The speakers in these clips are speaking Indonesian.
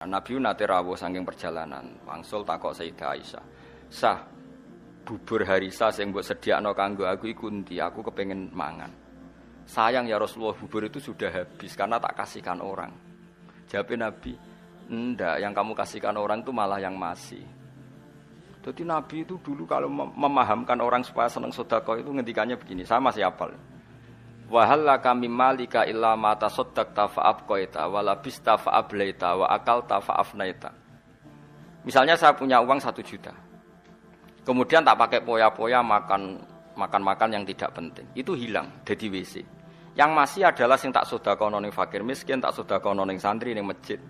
Nabi nate rawuh saking perjalanan, wangsul takok Sayyidah Aisyah. Sah, bubur harisa sing mbok sediakno kanggo aku iku endi? Aku kepengin mangan. Sayang ya Rasulullah, bubur itu sudah habis karena tak kasihkan orang. Jawab Nabi, enggak, yang kamu kasihkan orang itu malah yang masih. Jadi Nabi itu dulu kalau memahamkan orang supaya senang sedekah itu ngendikannya begini, saya masih hafal. Wa hal laka mim malika illa ma tasaddaqta fa abqaita wa labista fa ablaita wa akalta fa afnaita. Misalnya saya punya uang 1 juta. Kemudian tak pakai poya-poya makan yang tidak penting. Itu hilang dari WC. Yang masih adalah sing tak sedekahno ning fakir miskin, tak sedekahno ning santri ning masjid.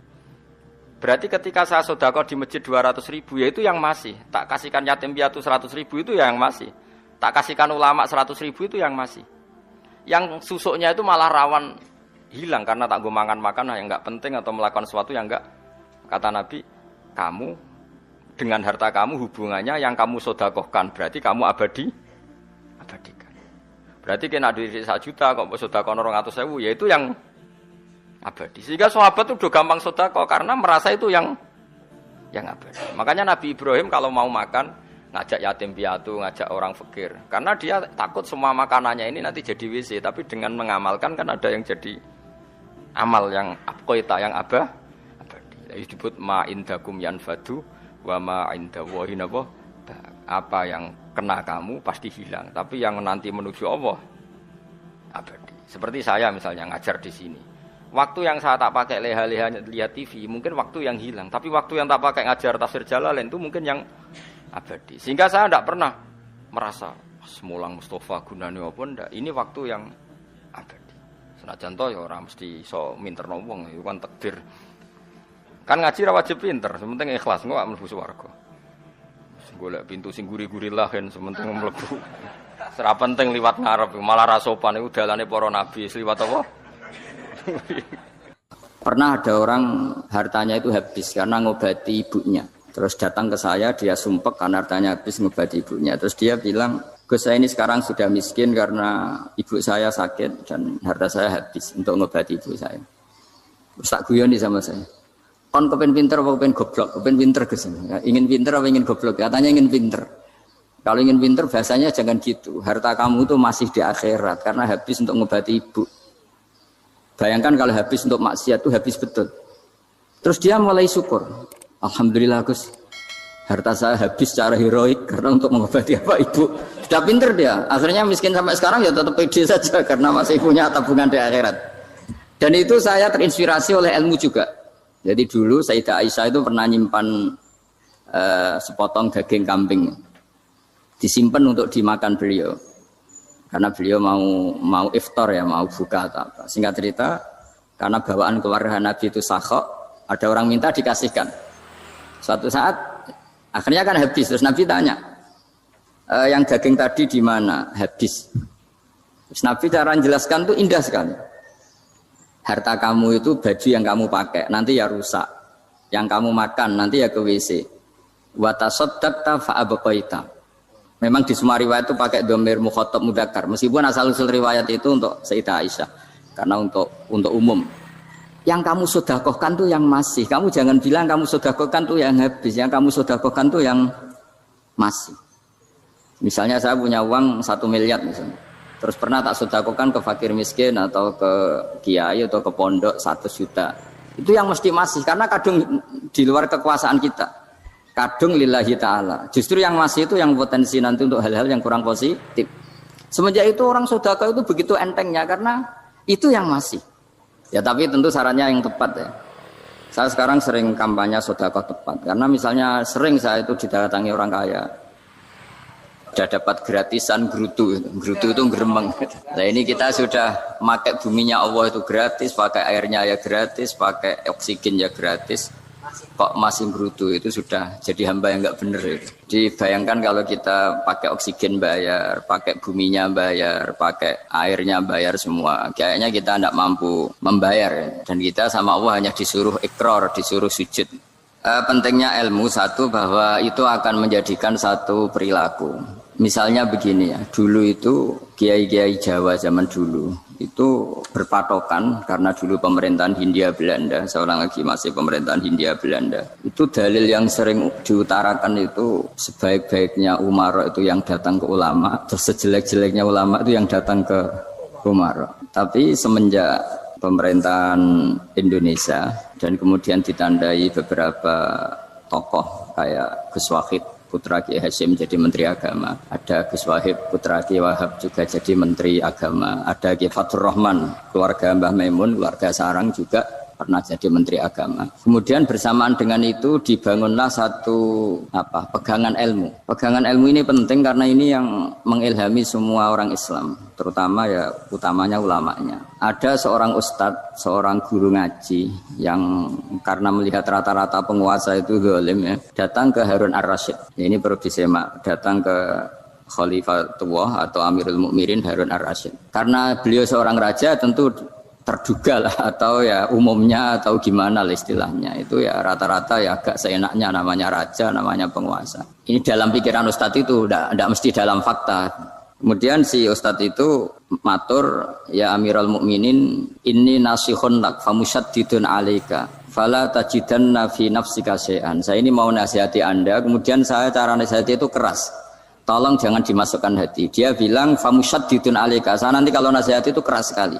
Berarti ketika saya sedekah di masjid 200.000 ya itu yang masih. Tak kasihkan yatim piatu 100.000 itu yang masih. Tak kasihkan ulama 100.000 itu yang masih. Yang susuknya itu malah rawan hilang karena tak gue makan yang enggak penting atau melakukan sesuatu yang enggak. Kata Nabi, kamu dengan harta kamu hubungannya yang kamu sedekahkan berarti kamu abadikan. Berarti kena duit 1 juta kok sedekah 200.000 ya itu yang abadi. Sehingga sahabat itu udah gampang sedekah karena merasa itu yang abadi. Makanya Nabi Ibrahim kalau mau makan ngajak yatim piatu, ngajak orang fakir. Karena dia takut semua makanannya ini nanti jadi WC, tapi dengan mengamalkan kan ada yang jadi amal yang abqaita, yang abadi. Disebut ma indakum yanfadu wa ma indallahi nabah. Apa yang kena kamu pasti hilang, tapi yang nanti menuju Allah abadi. Seperti saya misalnya ngajar di sini. Waktu yang saya tak pakai leha-leha lihat TV, mungkin waktu yang hilang, tapi waktu yang tak pakai ngajar tafsir Jalalain itu mungkin yang abadi. Sehingga saya tidak pernah merasa semulang Mustafa gunane apa ndak. Ini waktu yang abadi. Senajan to ya ora mesti iso minterno wong, itu kan takdir. Kan ngaji ra wajib pinter, sementing ikhlas engko mlebu swarga. Golek pintu sing guri-guri lah kan sementing mlebu. Ora penting liwat ngarep, malah ra sopan iku dalane para nabi liwat apa? Pernah ada orang hartanya itu habis karena ngobati ibunya. Terus datang ke saya, dia sumpek karena hartanya habis ngobati ibunya. Terus dia bilang, Gus saya ini sekarang sudah miskin karena ibu saya sakit dan harta saya habis untuk ngobati ibu saya. Terus tak guyoni sama saya. Kon kepen pinter apa kepen goblok? Kepen pinter Gus. Ingin pinter apa ingin goblok? Katanya ingin pinter. Kalau ingin pinter bahasanya jangan gitu. Harta kamu itu masih di akhirat karena habis untuk ngobati ibu. Bayangkan kalau habis untuk maksiat itu habis betul. Terus dia mulai syukur. Alhamdulillah Gus, harta saya habis secara heroik karena untuk mengobati apa ibu. Sudah pinter dia, akhirnya miskin sampai sekarang ya tetap pede saja karena masih punya tabungan di akhirat. Dan itu saya terinspirasi oleh ilmu juga. Jadi dulu Sayyidah Aisyah itu pernah nyimpan sepotong daging kambing, disimpan untuk dimakan beliau. Karena beliau mau iftar ya, mau buka atau apa. Singkat cerita, karena bawaan keluarga Nabi itu sakhok, ada orang minta dikasihkan. Suatu saat akhirnya kan habis, terus Nabi tanya, yang daging tadi di mana? Habis. Terus Nabi cara menjelaskan itu indah sekali. Harta kamu itu baju yang kamu pakai nanti ya rusak, yang kamu makan nanti ya ke WC. Wa tasaddaqta fa abqaita. Memang di semua riwayat itu pakai dhamir mukhatab mudzakkar, meskipun asal usul riwayat itu untuk Sayyidah Aisyah karena untuk umum. Yang kamu sedekahkan tuh yang masih. Kamu jangan bilang kamu sedekahkan tuh yang habis. Yang kamu sedekahkan tuh yang masih. Misalnya saya punya uang 1 miliar misalnya. Terus pernah tak sedekahkan ke fakir miskin atau ke kiai atau ke pondok 1 juta. Itu yang mesti masih. Karena kadung di luar kekuasaan kita. Kadung lillahi ta'ala. Justru yang masih itu yang potensi nanti untuk hal-hal yang kurang positif. Semenjak itu orang sedekah itu begitu entengnya. Karena itu yang masih. Ya tapi tentu sarannya yang tepat ya. Saya sekarang sering kampanye sedekah tepat. Karena misalnya sering saya itu didatangi orang kaya. Sudah dapat gratisan gerutu. Gerutu itu gerembeng. Nah ini kita sudah pakai buminya Allah itu gratis. Pakai airnya ya gratis. Pakai oksigen ya gratis. Kok masih gerutu itu sudah jadi hamba yang enggak benar itu. Dibayangkan kalau kita pakai oksigen bayar, pakai buminya bayar, pakai airnya bayar semua. Kayaknya kita tidak mampu membayar ya. Dan kita sama Allah hanya disuruh ikrar, disuruh sujud. Pentingnya ilmu satu bahwa itu akan menjadikan satu perilaku. Misalnya begini ya, dulu itu kiai-kiai Jawa zaman dulu itu berpatokan karena dulu pemerintahan Hindia Belanda, seorang lagi masih pemerintahan Hindia Belanda. Itu dalil yang sering diutarakan itu sebaik-baiknya umara itu yang datang ke ulama, terus sejelek-jeleknya ulama itu yang datang ke umara. Tapi semenjak pemerintahan Indonesia dan kemudian ditandai beberapa tokoh kayak Gus Wahid putra Kiai Hasyim jadi Menteri Agama, ada Gus Wahid putra Kiai Wahab juga jadi Menteri Agama, ada Kiai Fathur Rahman keluarga Mbah Maimun, keluarga Sarang juga pernah jadi Menteri Agama. Kemudian bersamaan dengan itu dibangunlah satu pegangan ilmu. Pegangan ilmu ini penting karena ini yang mengilhami semua orang Islam, terutama ya utamanya ulamanya. Ada seorang ustadz, seorang guru ngaji yang karena melihat rata-rata penguasa itu zalim ya, datang ke Harun Ar-Rasyid. Ini perlu disemak, datang ke Khalifatullah atau Amirul Mukminin Harun Ar-Rasyid. Karena beliau seorang raja tentu terduga lah atau ya umumnya atau gimana lah istilahnya itu ya rata-rata ya agak seenaknya namanya raja, namanya penguasa. Ini dalam pikiran ustadz itu tidak mesti dalam fakta. Kemudian si ustadz itu matur, ya Amirul Mukminin inni nasihun lak famusyaddidun alaika fala tajidanna fi nafsika syai'an. Saya ini mau nasihati Anda, kemudian saya cara nasihati itu keras. Tolong jangan dimasukkan hati. Dia bilang famusyaddidun alaika. Saya nanti kalau nasihati itu keras sekali.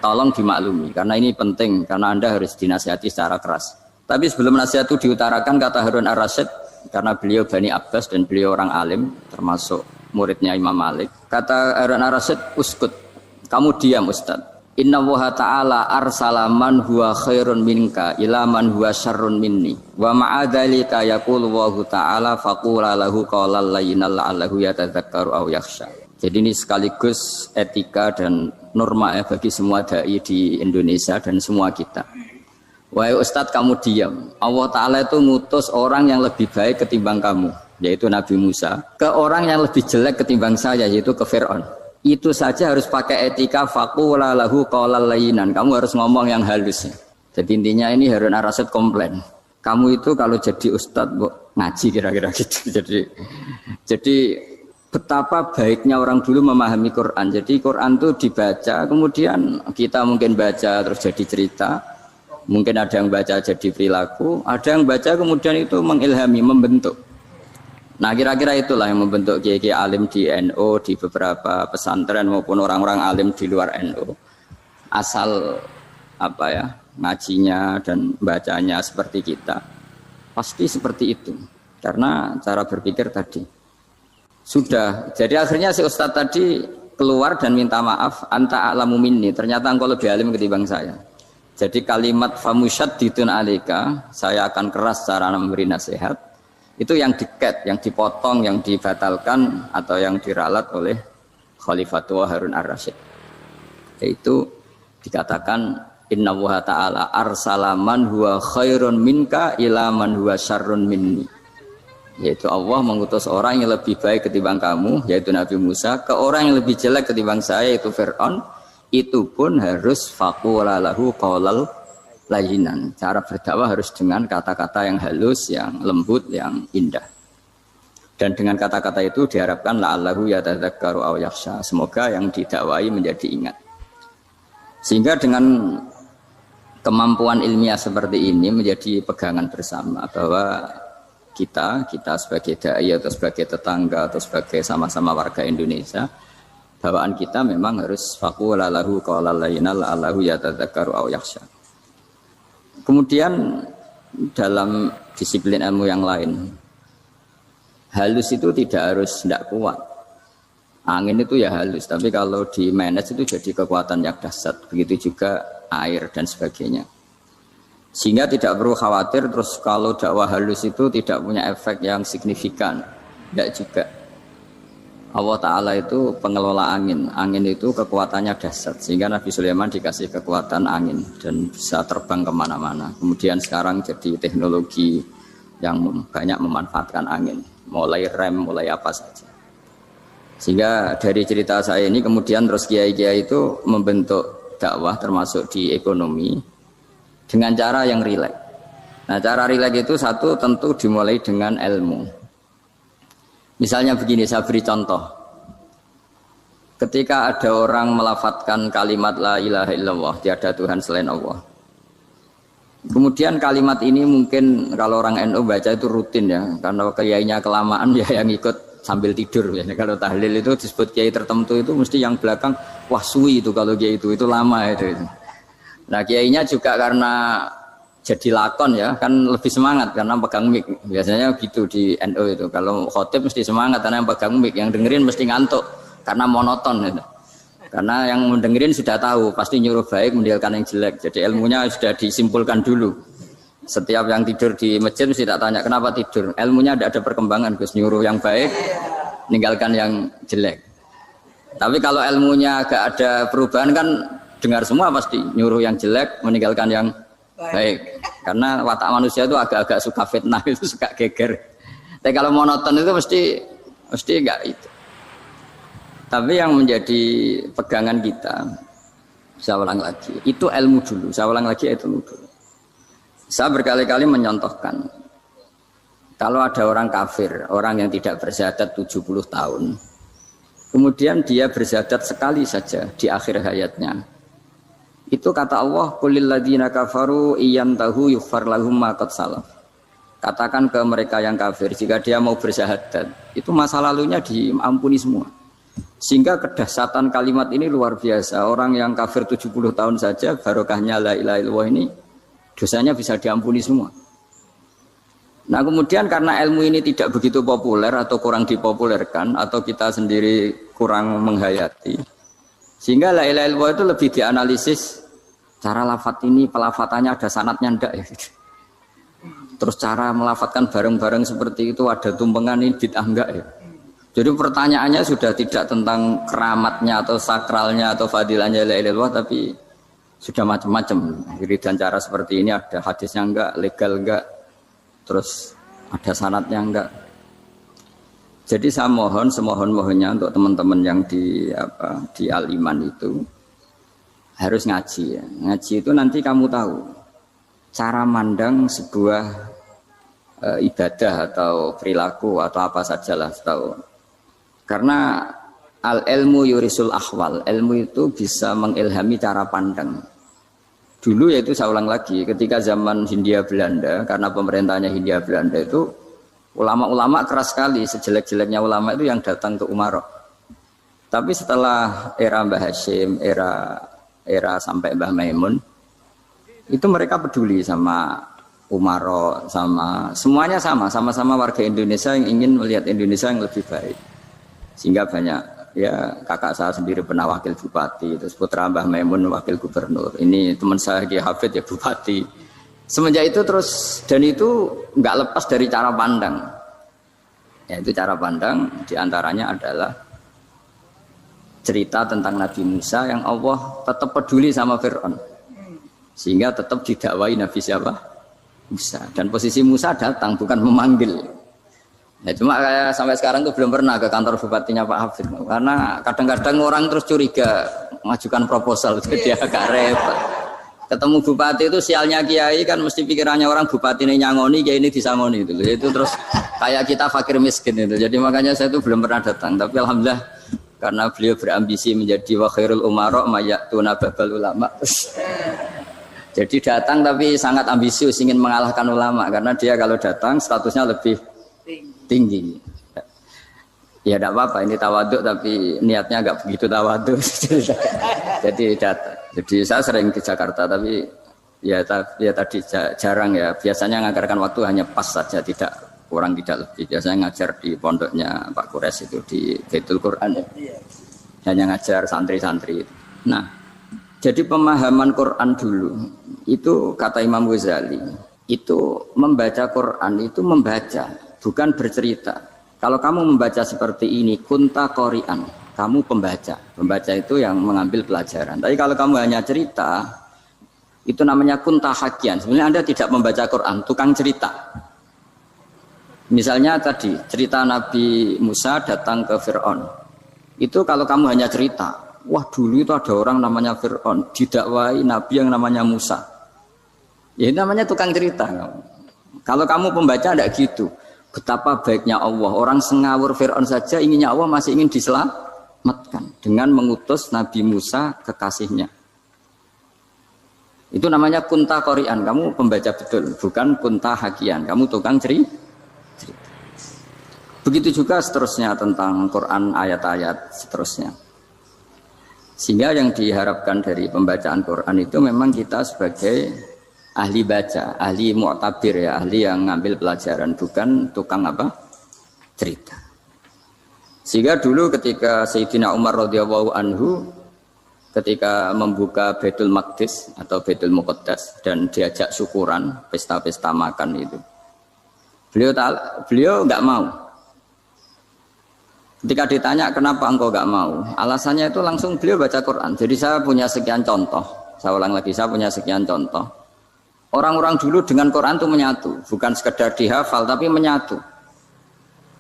Tolong dimaklumi, karena ini penting, karena Anda harus dinasihati secara keras. Tapi sebelum nasihat itu diutarakan, kata Harun Ar-Rasyid, karena beliau Bani Abbas dan beliau orang alim, termasuk muridnya Imam Malik. Kata Harun Ar-Rasyid, uskut, kamu diam Ustaz. Inna Allaha ta'ala arsala man huwa khairun minka ila man huwa syarrun minni. Wa ma'adhalika yaqulu Allahu ta'ala faqula lahu qawlan layyinal la'allahu yatadzakkaru aw yakhsha. Jadi ini sekaligus etika dan norma ya bagi semua dai di Indonesia dan semua kita. Wahai Ustadz kamu diam. Allah Ta'ala itu ngutus orang yang lebih baik ketimbang kamu, yaitu Nabi Musa, ke orang yang lebih jelek ketimbang saya, yaitu ke Fir'aun. Itu saja harus pakai etika faqula lahu qawlan layyinan. Kamu harus ngomong yang halus. Jadi intinya ini Harun Ar-Rasyid komplain. Kamu itu kalau jadi Ustadz ngaji kira-kira gitu. Jadi betapa baiknya orang dulu memahami Quran. Jadi Quran itu dibaca, kemudian kita mungkin baca terus jadi cerita, mungkin ada yang baca jadi perilaku, ada yang baca kemudian itu mengilhami, membentuk. Nah kira-kira itulah yang membentuk kiai-kiai alim di NU, di beberapa pesantren maupun orang-orang alim di luar NU. Asal ngajinya dan bacanya seperti kita, pasti seperti itu. Karena cara berpikir tadi. Sudah, jadi akhirnya si Ustadz tadi keluar dan minta maaf, anta a'lamu minni, ternyata engkau lebih alim ketimbang saya. Jadi kalimat famusyaddidun alaika, saya akan keras cara memberi nasihat, itu yang diket, yang dipotong, yang dibatalkan atau yang diralat oleh Khalifatullah Harun Ar-Rasyid. Yaitu dikatakan inna Allaha ta'ala arsala man huwa khairun minka ila man huwa syarrun minni. Yaitu Allah mengutus orang yang lebih baik ketimbang kamu, yaitu Nabi Musa, ke orang yang lebih jelek ketimbang saya, yaitu Fir'aun. Itu pun harus faqula lahu qawlal layyinan. Cara berdakwah harus dengan kata-kata yang halus, yang lembut, yang indah. Dan dengan kata-kata itu diharapkan la'allahu yatadzakkaru aw yakhsha. Semoga yang didakwai menjadi ingat. Sehingga dengan kemampuan ilmiah seperti ini menjadi pegangan bersama bahwa kita sebagai dai atau sebagai tetangga atau sebagai sama-sama warga Indonesia, bawaan kita memang harus faqula lahu qawlan layyinan la'allahu yatadzakkaru aw yakhsha. Kemudian dalam disiplin ilmu yang lain, halus itu tidak kuat. Angin itu ya halus, tapi kalau di manage itu jadi kekuatan yang dahsyat. Begitu juga air dan sebagainya. Sehingga tidak perlu khawatir terus kalau dakwah halus itu tidak punya efek yang signifikan. Tidak juga. Allah Ta'ala itu pengelola angin. Angin itu kekuatannya dahsyat. Sehingga Nabi Sulaiman dikasih kekuatan angin dan bisa terbang kemana-mana. Kemudian sekarang jadi teknologi yang banyak memanfaatkan angin. Mulai rem, mulai apa saja. Sehingga dari cerita saya ini kemudian terus kiai-kiai itu membentuk dakwah termasuk di ekonomi dengan cara yang rileks. Nah cara rileks itu satu tentu dimulai dengan ilmu. Misalnya begini, saya beri contoh. Ketika ada orang melafadzkan kalimat la ilaha illallah, tiada Tuhan selain Allah. Kemudian kalimat ini mungkin kalau orang NU baca itu rutin ya, karena kiainya kelamaan ya yang ikut sambil tidur. Ya. Kalau tahlil itu disebut kiai tertentu itu mesti yang belakang wah suwi itu kalau kiai itu lama itu. Nah kiainya juga karena jadi lakon ya kan lebih semangat karena pegang mic. Biasanya gitu di NU itu. Kalau khotib mesti semangat karena yang pegang mic, yang dengerin mesti ngantuk karena monoton gitu. Karena yang mendengerin sudah tahu pasti nyuruh baik meninggalkan yang jelek. Jadi ilmunya sudah disimpulkan dulu. Setiap yang tidur di masjid mesti tak tanya kenapa tidur. Ilmunya tidak ada perkembangan, Gus, nyuruh yang baik meninggalkan yang jelek. Tapi kalau ilmunya agak ada perubahan kan dengar semua pasti nyuruh yang jelek meninggalkan yang baik. Karena watak manusia itu agak-agak suka fitnah, itu suka geger. Tapi kalau monoton itu mesti enggak itu. Tapi yang menjadi pegangan kita, saya ulang lagi, itu ilmu dulu. Saya ulang lagi itu ilmu dulu. Saya berkali-kali menyontohkan, kalau ada orang kafir, orang yang tidak bersyahadat 70 tahun, kemudian dia bersyahadat sekali saja di akhir hayatnya. Itu kata Allah, qulil ladzina kafaru iyantahu yughfar lahum ma qad salaf. Katakan ke mereka yang kafir, jika dia mau bersyahadat, itu masa lalunya diampuni semua. Sehingga kedahsyatan kalimat ini luar biasa. Orang yang kafir 70 tahun saja barokahnya la ilaha illallah ini dosanya bisa diampuni semua. Nah kemudian karena ilmu ini tidak begitu populer atau kurang dipopulerkan atau kita sendiri kurang menghayati, sehingga la ilaha illallah itu lebih dianalisis cara lafadz ini, pelafatannya ada sanadnya enggak ya. Terus cara melafatkan bareng-bareng seperti itu ada tumpengan ini bid'ah enggak ya. Jadi pertanyaannya sudah tidak tentang keramatnya atau sakralnya atau fadilahnya la ilaha illallah, tapi sudah macam-macam. Jadi dan cara seperti ini ada hadisnya enggak, legal enggak, terus ada sanadnya enggak. Jadi saya mohon semohon-mohonnya untuk teman-teman yang di Al-Iman itu harus ngaji ya. Ngaji itu nanti kamu tahu cara mandang sebuah ibadah atau perilaku atau apa sajalah tahu. Karena al-ilmu yurisul ahwal, ilmu itu bisa mengilhami cara pandang. Dulu yaitu saya ulang lagi, ketika zaman Hindia Belanda, karena pemerintahnya Hindia Belanda itu ulama-ulama keras sekali, sejelek-jeleknya ulama itu yang datang ke Umaro. Tapi setelah era Mbah Hashim, era sampai Mbah Maimun, itu mereka peduli sama Umaro, sama semuanya sama-sama warga Indonesia yang ingin melihat Indonesia yang lebih baik. Sehingga banyak ya kakak saya sendiri pernah wakil bupati, terus putra Mbah Maimun wakil gubernur. Ini teman saya Ki Hafid ya bupati. Semenjak itu terus dan itu nggak lepas dari cara pandang. Ya itu cara pandang diantaranya adalah cerita tentang Nabi Musa yang Allah tetap peduli sama Fir'aun. Sehingga tetap didakwai Nabi siapa? Musa. Dan posisi Musa datang bukan memanggil. Ya, cuma kayak sampai sekarang tuh belum pernah ke kantor bupatinya Pak Hafid. Karena kadang-kadang orang terus curiga mengajukan proposal jadi agak repot. Ketemu bupati itu sialnya kiai kan mesti pikirannya orang bupati ini nyangoni, kiai ini disangoni itu. Itu terus kayak kita fakir miskin itu. Jadi makanya saya tuh belum pernah datang. Tapi alhamdulillah karena beliau berambisi menjadi wa khairul umara mayatuna babal ulama. Jadi datang tapi sangat ambisius ingin mengalahkan ulama karena dia kalau datang statusnya lebih tinggi. Ya tidak apa-apa ini tawaduk tapi niatnya agak begitu tawaduk. Jadi saya sering ke Jakarta tapi ya tadi jarang ya. Biasanya nganggarkan waktu hanya pas saja, tidak kurang tidak lebih. Biasanya ngajar di pondoknya Pak Kures itu di Baitul Quran ya. Hanya ngajar santri-santri. Nah, jadi pemahaman Quran dulu itu kata Imam Ghazali itu membaca Quran itu membaca, bukan bercerita. Kalau kamu membaca seperti ini, kunta qori'an, kamu pembaca. Pembaca itu yang mengambil pelajaran. Tapi kalau kamu hanya cerita, itu namanya kunta hakian. Sebenarnya Anda tidak membaca Quran, tukang cerita. Misalnya tadi, cerita Nabi Musa datang ke Fir'aun. Itu kalau kamu hanya cerita, wah dulu itu ada orang namanya Fir'aun, didakwai Nabi yang namanya Musa. Ya itu namanya tukang cerita. Kalau kamu pembaca tidak gitu. Betapa baiknya Allah. Orang sengawur Fir'aun saja inginnya Allah masih ingin diselamatkan dengan mengutus Nabi Musa kekasihnya. Itu namanya kunta qori'an. Kamu pembaca betul, bukan kunta hakian. Kamu tukang cerita. Begitu juga seterusnya tentang Quran ayat-ayat seterusnya. Sehingga yang diharapkan dari pembacaan Quran itu memang kita sebagai ahli baca, ahli mu'tabir ya, ahli yang ngambil pelajaran, bukan tukang apa? Cerita. Sehingga dulu ketika Sayyidina Umar radhiyallahu anhu ketika membuka Baitul Maqdis atau Baitul Muqaddas dan diajak syukuran, pesta-pesta makan itu. Beliau enggak mau. Ketika ditanya kenapa engkau enggak mau? Alasannya itu langsung beliau baca Quran. Jadi saya punya sekian contoh. Saya ulang lagi, saya punya sekian contoh. Orang-orang dulu dengan Quran itu menyatu, bukan sekedar dihafal tapi menyatu.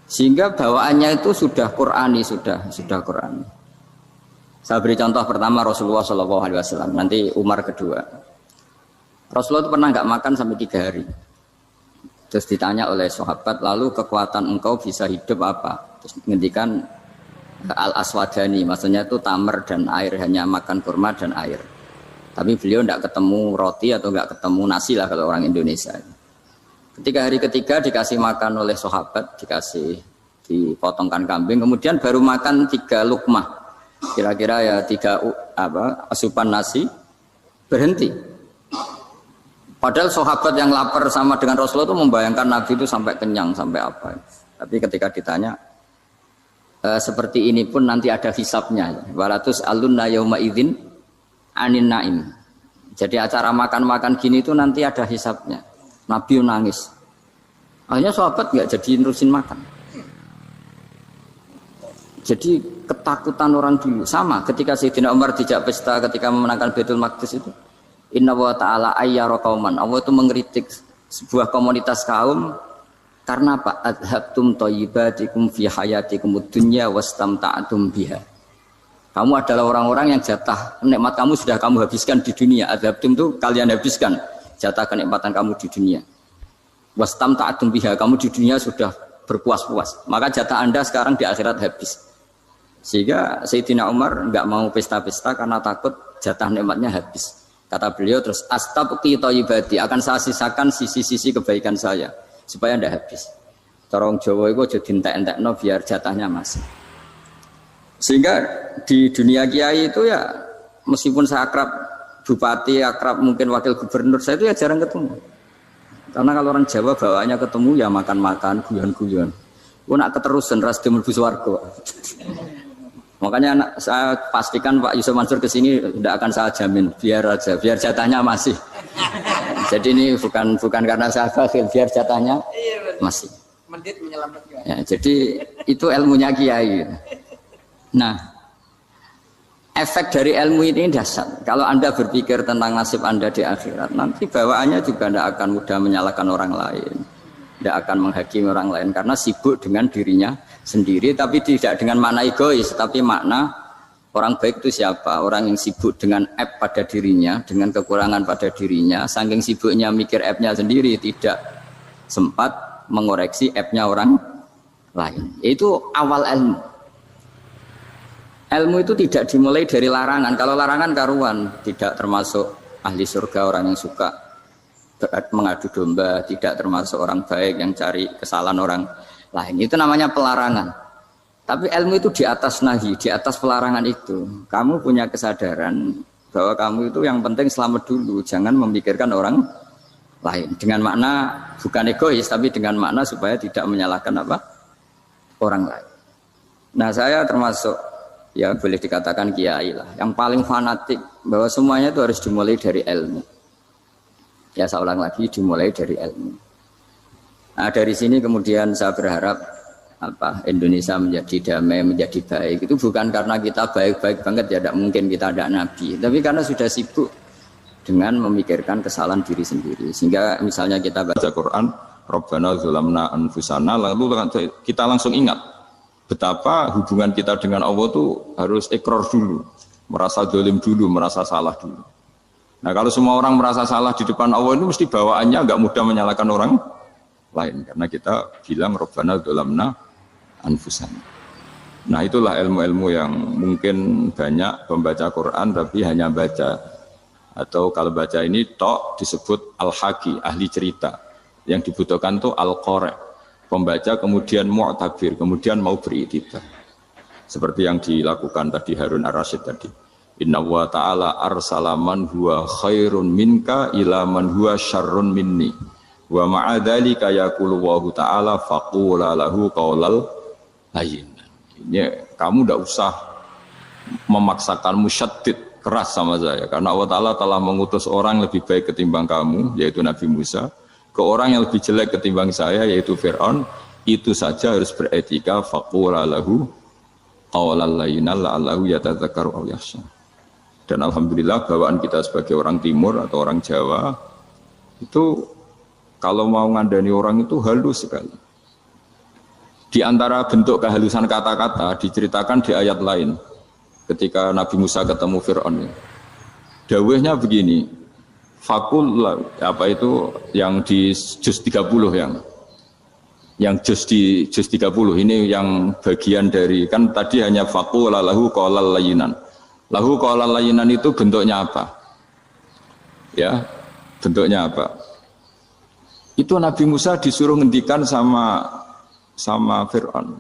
Sehingga bawaannya itu sudah Qurani, sudah Qurani. Saya beri contoh pertama Rasulullah SAW, nanti Umar kedua. Rasulullah itu pernah nggak makan sampai 3 hari. Terus ditanya oleh sahabat, lalu kekuatan engkau bisa hidup apa? Terus menghentikan al-aswadani, maksudnya itu tamar dan air, hanya makan kurma dan air. Tapi beliau tidak ketemu roti atau nggak ketemu nasi lah kalau orang Indonesia. Ketika hari ketiga dikasih makan oleh sahabat, dipotongkan kambing, kemudian baru makan 3 lukmah, kira-kira ya 3 asupan nasi, berhenti. Padahal sahabat yang lapar sama dengan Rasulullah itu membayangkan Nabi itu sampai kenyang, sampai apa. Tapi ketika ditanya, seperti ini pun nanti ada hisabnya. Walatus alunna yauma idzin anin naim. Jadi acara makan-makan gini itu nanti ada hisabnya. Nabi nangis. Akhirnya sahabat nggak jadi nerusin makan. Jadi ketakutan orang dulu sama ketika Sayyidina Umar dijak pesta ketika memenangkan Baitul Maqdis itu. Inna wa ta'ala ayyara qauman. Allah itu mengkritik sebuah komunitas kaum karena apa? Adhabtum thayyibatikum fi hayatikum dunya wastamta'tum biha. Kamu adalah orang-orang yang jatah nikmat kamu sudah kamu habiskan di dunia. Adhabtum itu kalian habiskan jatah kenikmatan kamu di dunia. Wastamta'tum biha, kamu di dunia sudah berpuas-puas. Maka jatah Anda sekarang di akhirat habis. Sehingga Sayyidina Umar enggak mau pesta-pesta karena takut jatah nikmatnya habis. Kata beliau terus astabqi thayyibati, akan saya sisakan sisi-sisi kebaikan saya supaya enggak habis. Corong Jawa itu aja dientek-entekno biar jatahnya masih. Sehingga di dunia kiai itu ya meskipun saya akrab bupati, akrab mungkin wakil gubernur, saya itu ya jarang ketemu. Karena kalau orang Jawa bawaannya ketemu ya makan-makan, guyon-guyon. Aku nak keterusan ras di mlebu swarga. Makanya saya pastikan Pak Yusuf Mansur kesini tidak akan saya jamin, biar aja, biar jatahnya masih. Jadi ini bukan karena saya bakhil, biar jatahnya masih. Mendit menyelamatkan. Ya, jadi itu ilmunya kiai. Nah, efek dari ilmu ini dasar. Kalau Anda berpikir tentang nasib Anda di akhirat, nanti bawaannya juga tidak akan mudah menyalahkan orang lain, tidak akan menghakimi orang lain karena sibuk dengan dirinya sendiri, tapi tidak dengan makna egois, tapi makna orang baik itu siapa? Orang yang sibuk dengan aib pada dirinya, dengan kekurangan pada dirinya, saking sibuknya mikir aibnya sendiri, tidak sempat mengoreksi aibnya orang lain. Itu awal ilmu. Ilmu itu tidak dimulai dari larangan. Kalau larangan karuan, tidak termasuk ahli surga, orang yang suka mengadu domba, tidak termasuk orang baik yang cari kesalahan orang lain. Itu namanya pelarangan. Tapi ilmu itu di atas nahi, di atas pelarangan itu. Kamu punya kesadaran bahwa kamu itu yang penting selamat dulu, jangan memikirkan orang lain. Dengan makna bukan egois, tapi dengan makna supaya tidak menyalahkan apa? Orang lain. Nah, saya termasuk ya boleh dikatakan kiai lah, yang paling fanatik bahwa semuanya itu harus dimulai dari ilmu. Ya saya ulang lagi, dimulai dari ilmu. Nah dari sini kemudian saya berharap Indonesia menjadi damai, menjadi baik. Itu bukan karena kita baik-baik banget ya, tidak mungkin kita ada nabi, tapi karena sudah sibuk dengan memikirkan kesalahan diri sendiri. Sehingga misalnya kita baca Quran, Rabbana dzalamna anfusana, lalu kita langsung ingat betapa hubungan kita dengan Allah itu harus ikrar dulu, merasa dolim dulu, merasa salah dulu. Nah kalau semua orang merasa salah di depan Allah itu mesti bawaannya agak mudah menyalahkan orang lain karena kita bilang Rabbana dzalamna anfusana. Nah itulah ilmu-ilmu yang mungkin banyak pembaca Quran tapi hanya baca, atau kalau baca ini tok disebut al-haqi, ahli cerita. Yang dibutuhkan tuh al-qari, pembaca kemudian mu'tabir, kemudian mau beriktibar. Seperti yang dilakukan tadi Harun ar-Rasyid tadi. Inna wa ta'ala arsala man huwa khairun minka ila man huwa syarrun minni. Wa ma'adzalika yaqulu wa ta'ala faqula lahu qaulal layyin. Ya, kamu tidak usah memaksakan musyaddid keras sama saya karena Allah Ta'ala telah mengutus orang lebih baik ketimbang kamu yaitu Nabi Musa ke orang yang lebih jelek ketimbang saya yaitu Fir'aun. Itu saja harus beretika faqula lahu qaulal layyinan la'allahu yatadzakkaru aw yakhsha. Dan alhamdulillah bawaan kita sebagai orang timur atau orang Jawa itu kalau mau ngandani orang itu halus sekali. Di antara bentuk kehalusan kata-kata diceritakan di ayat lain ketika Nabi Musa ketemu Fir'aun. Dawuhnya begini, fakul apa itu yang di juz 30 yang juz di juz 30 ini yang bagian dari kan tadi hanya fakul lahu qaulal layyinan. Lahu qaulal layyinan itu bentuknya apa? Ya, bentuknya apa? Itu Nabi Musa disuruh ngendikan sama Fir'aun,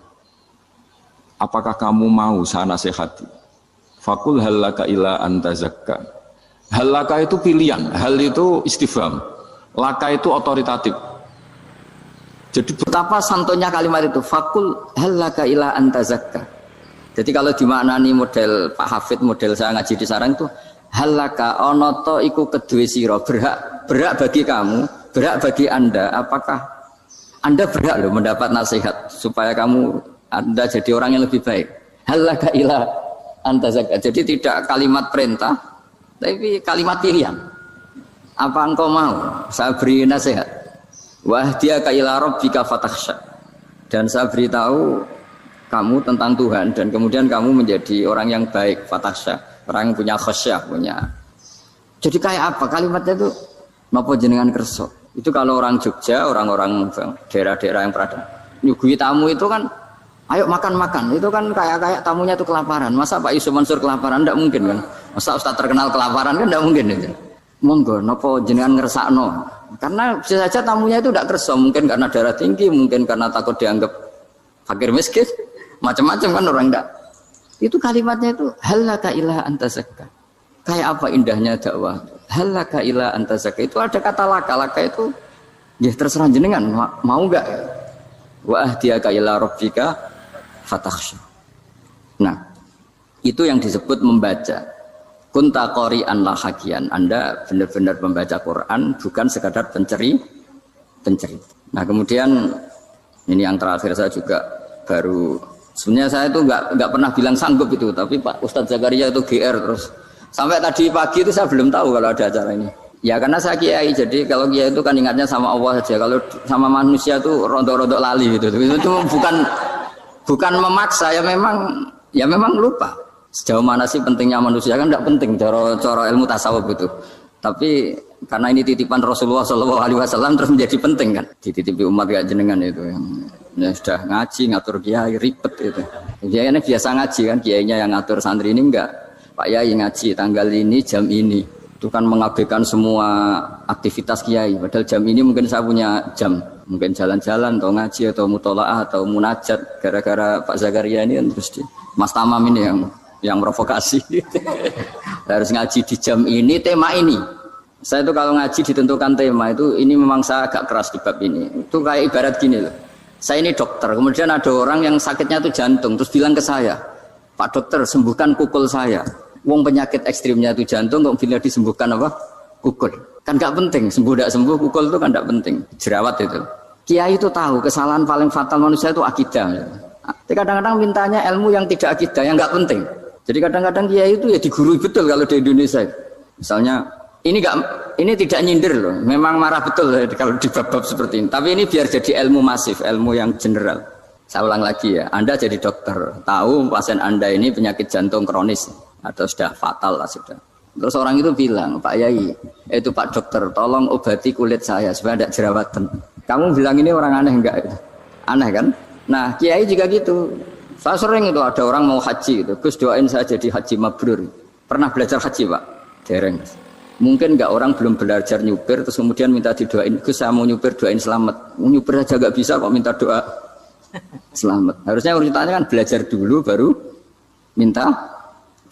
apakah kamu mau saya nasihati? Fakul halaka ila anta zakka. Halaka itu pilihan, hal itu istifham, laka itu otoritatif. Jadi betapa santonya kalimat itu, fakul halaka ila anta zakka. Jadi kalau dimaknani model Pak Hafid, model saya ngaji di sarang itu, halaka onoto iku kedue sira, berhak bagi kamu, berhak bagi Anda, apakah Anda berhak loh mendapat nasihat supaya Anda jadi orang yang lebih baik. Halaka ila anta zakka. Jadi tidak kalimat perintah, tapi kalimat pilihan. Apa engkau mau saya beri nasihat? Wahdiyaka ila rabbika fatakhsha. Dan saya beritahu kamu tentang Tuhan dan kemudian kamu menjadi orang yang baik, fatakhsha, orang yang punya khasyah, punya. Jadi kayak apa kalimatnya itu? Napa jenengan kersa? Itu kalau orang Jogja, orang-orang daerah-daerah yang berada nyugui tamu itu kan, ayo makan-makan. Itu kan kayak tamunya itu kelaparan. Masa Pak Yusuf Mansur kelaparan? Tidak mungkin kan. Masa Ustaz terkenal kelaparan kan tidak mungkin itu. Monggo, nopo jenengan ngersakno. Karena bisa saja tamunya itu tidak kerso. Mungkin karena darah tinggi, mungkin karena takut dianggap fakir miskin. Macam-macam kan orang tidak. Itu kalimatnya itu halaka ila anta zakka. Kayak apa indahnya dakwah. Halaka ila anta zakka. Itu ada kata laka itu ya terserah jenengan mau enggak. Wa ahdiyaka ila rabbika fatakhsha. Nah, itu yang disebut membaca. Kunta qari'an la hakian. Anda benar-benar membaca Quran bukan sekadar penceri. Nah, kemudian ini yang terakhir saya juga baru sebenarnya saya itu enggak pernah bilang sanggup itu, tapi Pak Ustadz Zakaria itu GR terus. Sampai tadi pagi itu saya belum tahu kalau ada acara ini. Ya karena saya kiai, jadi kalau kiai itu kan ingatnya sama Allah saja. Kalau sama manusia itu rontok-rontok lali gitu. Itu bukan memaksa, ya memang lupa. Sejauh mana sih pentingnya manusia kan tidak penting cara ilmu tasawuf itu. Tapi karena ini titipan Rasulullah SAW terus menjadi penting kan. Dititipi umat kayak jenengan itu yang sudah ngaji ngatur kiai ribet itu. Kiai ini biasa ngaji kan, kiainya yang ngatur santri ini enggak. Pak Yai ngaji tanggal ini jam ini itu kan mengabaikan semua aktivitas kiai padahal jam ini mungkin saya punya jam mungkin jalan-jalan atau ngaji atau mutolaah atau munajat gara-gara Pak Zakaria ini kan terus Mas Tamam ini yang provokasi harus ngaji di jam ini tema ini. Saya itu kalau ngaji ditentukan tema itu ini memang saya agak keras di bab ini. Itu kayak ibarat gini loh, saya ini dokter kemudian ada orang yang sakitnya itu jantung terus bilang ke saya, Pak dokter sembuhkan kukul saya. Wong penyakit ekstrimnya itu jantung, kok bila disembuhkan apa? Kukul. Kan gak penting, sembuh tidak sembuh, kukul itu kan gak penting. Jerawat itu. Kiai itu tahu kesalahan paling fatal manusia itu akidah. Tapi kadang-kadang mintanya ilmu yang tidak akidah, yang gak penting. Jadi kadang-kadang kiai itu ya digurui betul kalau di Indonesia. Misalnya ini tidak nyindir loh, memang marah betul kalau di bab-bab seperti ini. Tapi ini biar jadi ilmu masif, ilmu yang general. Saya ulang lagi ya, Anda jadi dokter, tahu pasien Anda ini penyakit jantung kronis atau sudah fatal lah sudah. Terus orang itu bilang, Pak Yai, itu Pak dokter, tolong obati kulit saya supaya tidak jerawatan. Kamu bilang ini orang aneh enggak? Aneh kan? Nah, kiai juga gitu. Saya sering itu ada orang mau haji gitu. Gus doain saya jadi haji mabrur. Pernah belajar haji, Pak? Dereng. Mungkin enggak orang belum belajar nyupir terus kemudian minta didoain, Gus saya mau nyupir doain selamat. Mau nyupir aja enggak bisa kok minta doa selamat. Harusnya urutannya kan belajar dulu baru minta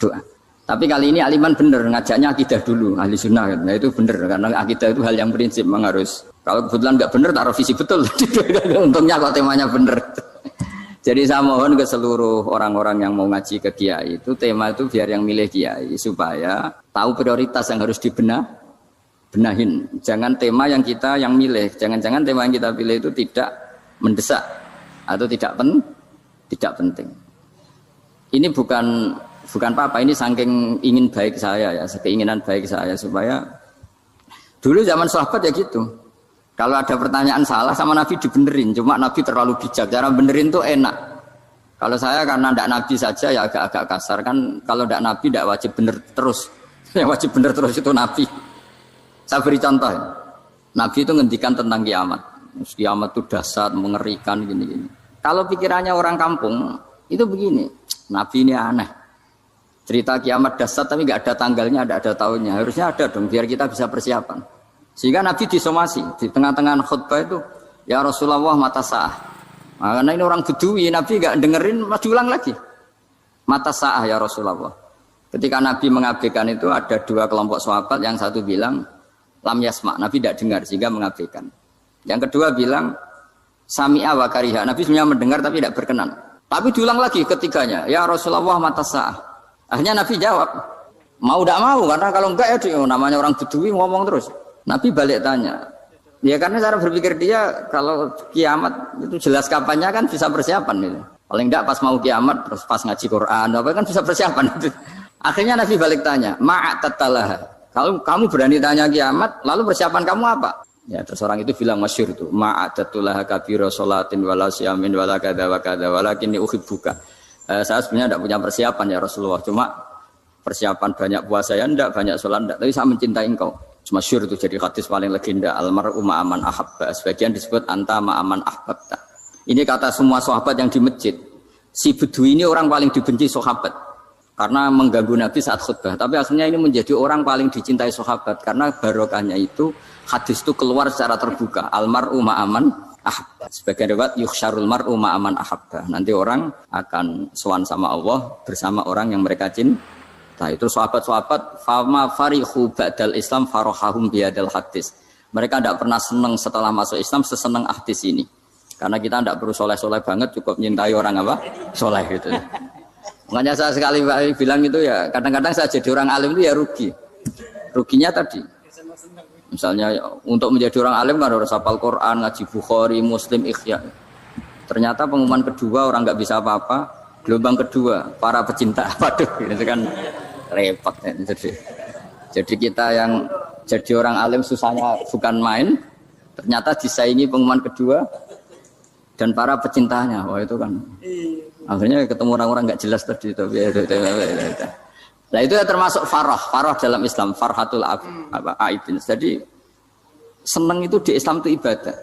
doa. Tapi kali ini Aliman bener ngajaknya akidah dulu, ahli sunnah kan. Nah itu bener karena akidah itu hal yang prinsip memang harus. Kalau kebetulan nggak bener taruh visi betul. Untungnya kok temanya bener. Jadi saya mohon ke seluruh orang-orang yang mau ngaji ke kiai itu tema itu biar yang milih kiai supaya tahu prioritas yang harus benahin. Jangan tema yang kita yang milih. Jangan-jangan tema yang kita pilih itu tidak mendesak atau tidak penting. Ini bukan apa-apa, ini saking ingin baik saya ya, keinginan baik saya supaya dulu zaman sahabat ya gitu. Kalau ada pertanyaan salah sama Nabi dibenerin, cuma Nabi terlalu bijak, cara benerin tuh enak. Kalau saya karena tidak Nabi saja ya agak-agak kasar kan, kalau tidak Nabi tidak wajib bener terus. Yang wajib bener terus itu Nabi. Saya beri contoh ya. Nabi itu ngendikan tentang kiamat. Kiamat itu dahsyat, mengerikan gini-gini. Kalau pikirannya orang kampung itu begini, Nabi ini aneh. Cerita kiamat dahsyat tapi nggak ada tanggalnya, ada tahunnya. Harusnya ada dong biar kita bisa persiapan. Sehingga Nabi disomasi di tengah-tengah khutbah itu, ya Rasulullah mata sa'ah. Nah, karena ini orang Bedui, Nabi nggak dengerin, masih ulang lagi. Mata sa'ah ya Rasulullah. Ketika Nabi mengabaikan itu ada dua kelompok sahabat, yang satu bilang lam yasma, Nabi tidak dengar sehingga mengabaikan. Yang kedua bilang sami'a wa kariha, Nabi sebenarnya mendengar tapi tidak berkenan. Tapi diulang lagi ketiganya, ya Rasulullah mata sa'ah. Akhirnya Nabi jawab, mau tidak mau, karena kalau enggak ya namanya orang Bedui ngomong terus. Nabi balik tanya, ya karena cara berpikir dia kalau kiamat itu jelas kapannya kan bisa persiapan gitu. Paling enggak pas mau kiamat terus pas ngaji Quran apa kan bisa persiapan. Akhirnya Nabi balik tanya, ma'atatalah. Kalau kamu berani tanya kiamat, lalu persiapan kamu apa? Ya terus orang itu bilang masyhur itu, ma'atatulah kabira sholatin wala siyamin wala kada wa kada walakinni uhibbuka. Saya sebenarnya tidak punya persiapan ya Rasulullah, cuma persiapan banyak puasa ya enggak, banyak sholat enggak, tapi saya mencintai engkau. Masyhur itu jadi hadis paling legenda, almar'u ma'aman ahabba, sebagian disebut anta ma'aman ahbabta. Ini kata semua sahabat yang di masjid. Si Bedui ini orang paling dibenci sahabat karena mengganggu Nabi saat khutbah, tapi akhirnya ini menjadi orang paling dicintai sahabat karena barokahnya itu hadis itu keluar secara terbuka, almar'u ma'aman ahabba. Sebagian riwayat yuhsyarul mar'u ma'aman ahabba. Nanti orang akan sowan sama Allah bersama orang yang mereka cintai. Nah itu sahabat-sahabat fama farihu ba'dal Islam farahahum biadal hadis. Mereka tidak pernah senang setelah masuk Islam sesenang hadis ini. Karena kita tidak perlu soleh-soleh banget, cukup nyintai orang apa? Soleh gitu. Makanya saya sekali bilang itu ya, kadang-kadang saya jadi orang alim itu ya rugi. Ruginya tadi. Misalnya untuk menjadi orang alim kan harus hafal Quran, ngaji Bukhari, Muslim, Ikhya. Ternyata pengumuman kedua orang nggak bisa apa-apa. Gelombang kedua para pecinta, waduh, itu kan repot ya. Jadi kita yang jadi orang alim susahnya bukan main. Ternyata disaingi pengumuman kedua dan para pecintanya. Wah itu kan. Akhirnya ketemu orang-orang nggak jelas tadi. Nah itu ya termasuk farah dalam Islam, farhatul aibin. Jadi senang itu di Islam itu ibadah.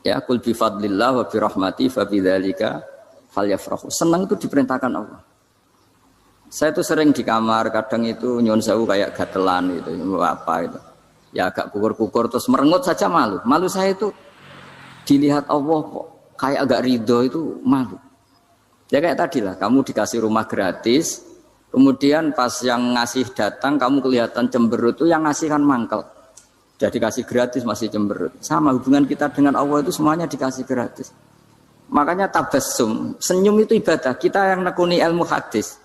Ya, kul bi fadlillah wa bi rahmati fa bidzalika falyafrahu. Senang itu diperintahkan Allah. Saya itu sering di kamar, kadang itu nyuwun sewu kayak gatelan gitu, apa itu. Ya agak kukur-kukur terus merengut saja malu. Malu saya itu dilihat Allah kok kayak agak ridho itu malu. Ya kayak tadi lah, kamu dikasih rumah gratis, kemudian pas yang ngasih datang kamu kelihatan cemberut, itu yang ngasih kan mangkel. Sudah dikasih gratis masih cemberut. Sama hubungan kita dengan Allah itu semuanya dikasih gratis. Makanya tabassum, senyum itu ibadah. Kita yang nekuni ilmu hadis.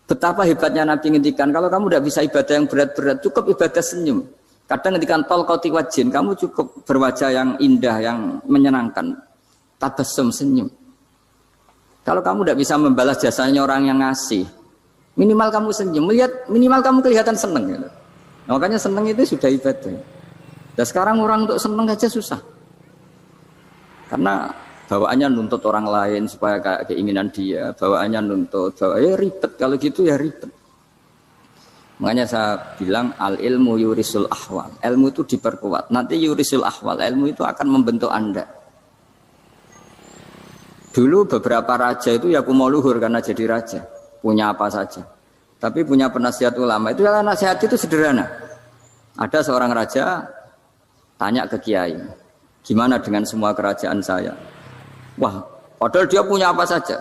Betapa hebatnya Nabi ngendikan, kalau kamu tidak bisa ibadah yang berat-berat, cukup ibadah senyum. Kadang ngendikan talqati wajhin, kamu cukup berwajah yang indah, yang menyenangkan. Tabassum, senyum. Kalau kamu tidak bisa membalas jasanya orang yang ngasih, minimal kamu senyum, minimal kamu kelihatan senang. Gitu. Nah, makanya senang itu sudah ibadah. Dan sekarang orang untuk senang aja susah. Karena bawaannya nuntut orang lain supaya kayak keinginan dia, bawaannya nuntut, ya ribet, kalau gitu ya ribet. Makanya saya bilang al ilmu yurisul ahwal. Ilmu itu diperkuat. Nanti yurisul ahwal, ilmu itu akan membentuk Anda. Dulu beberapa raja itu ya mau luhur karena jadi raja, punya apa saja. Tapi punya penasihat ulama itu ya nasihat itu sederhana. Ada seorang raja tanya ke kiai, gimana dengan semua kerajaan saya? Wah, padahal dia punya apa saja.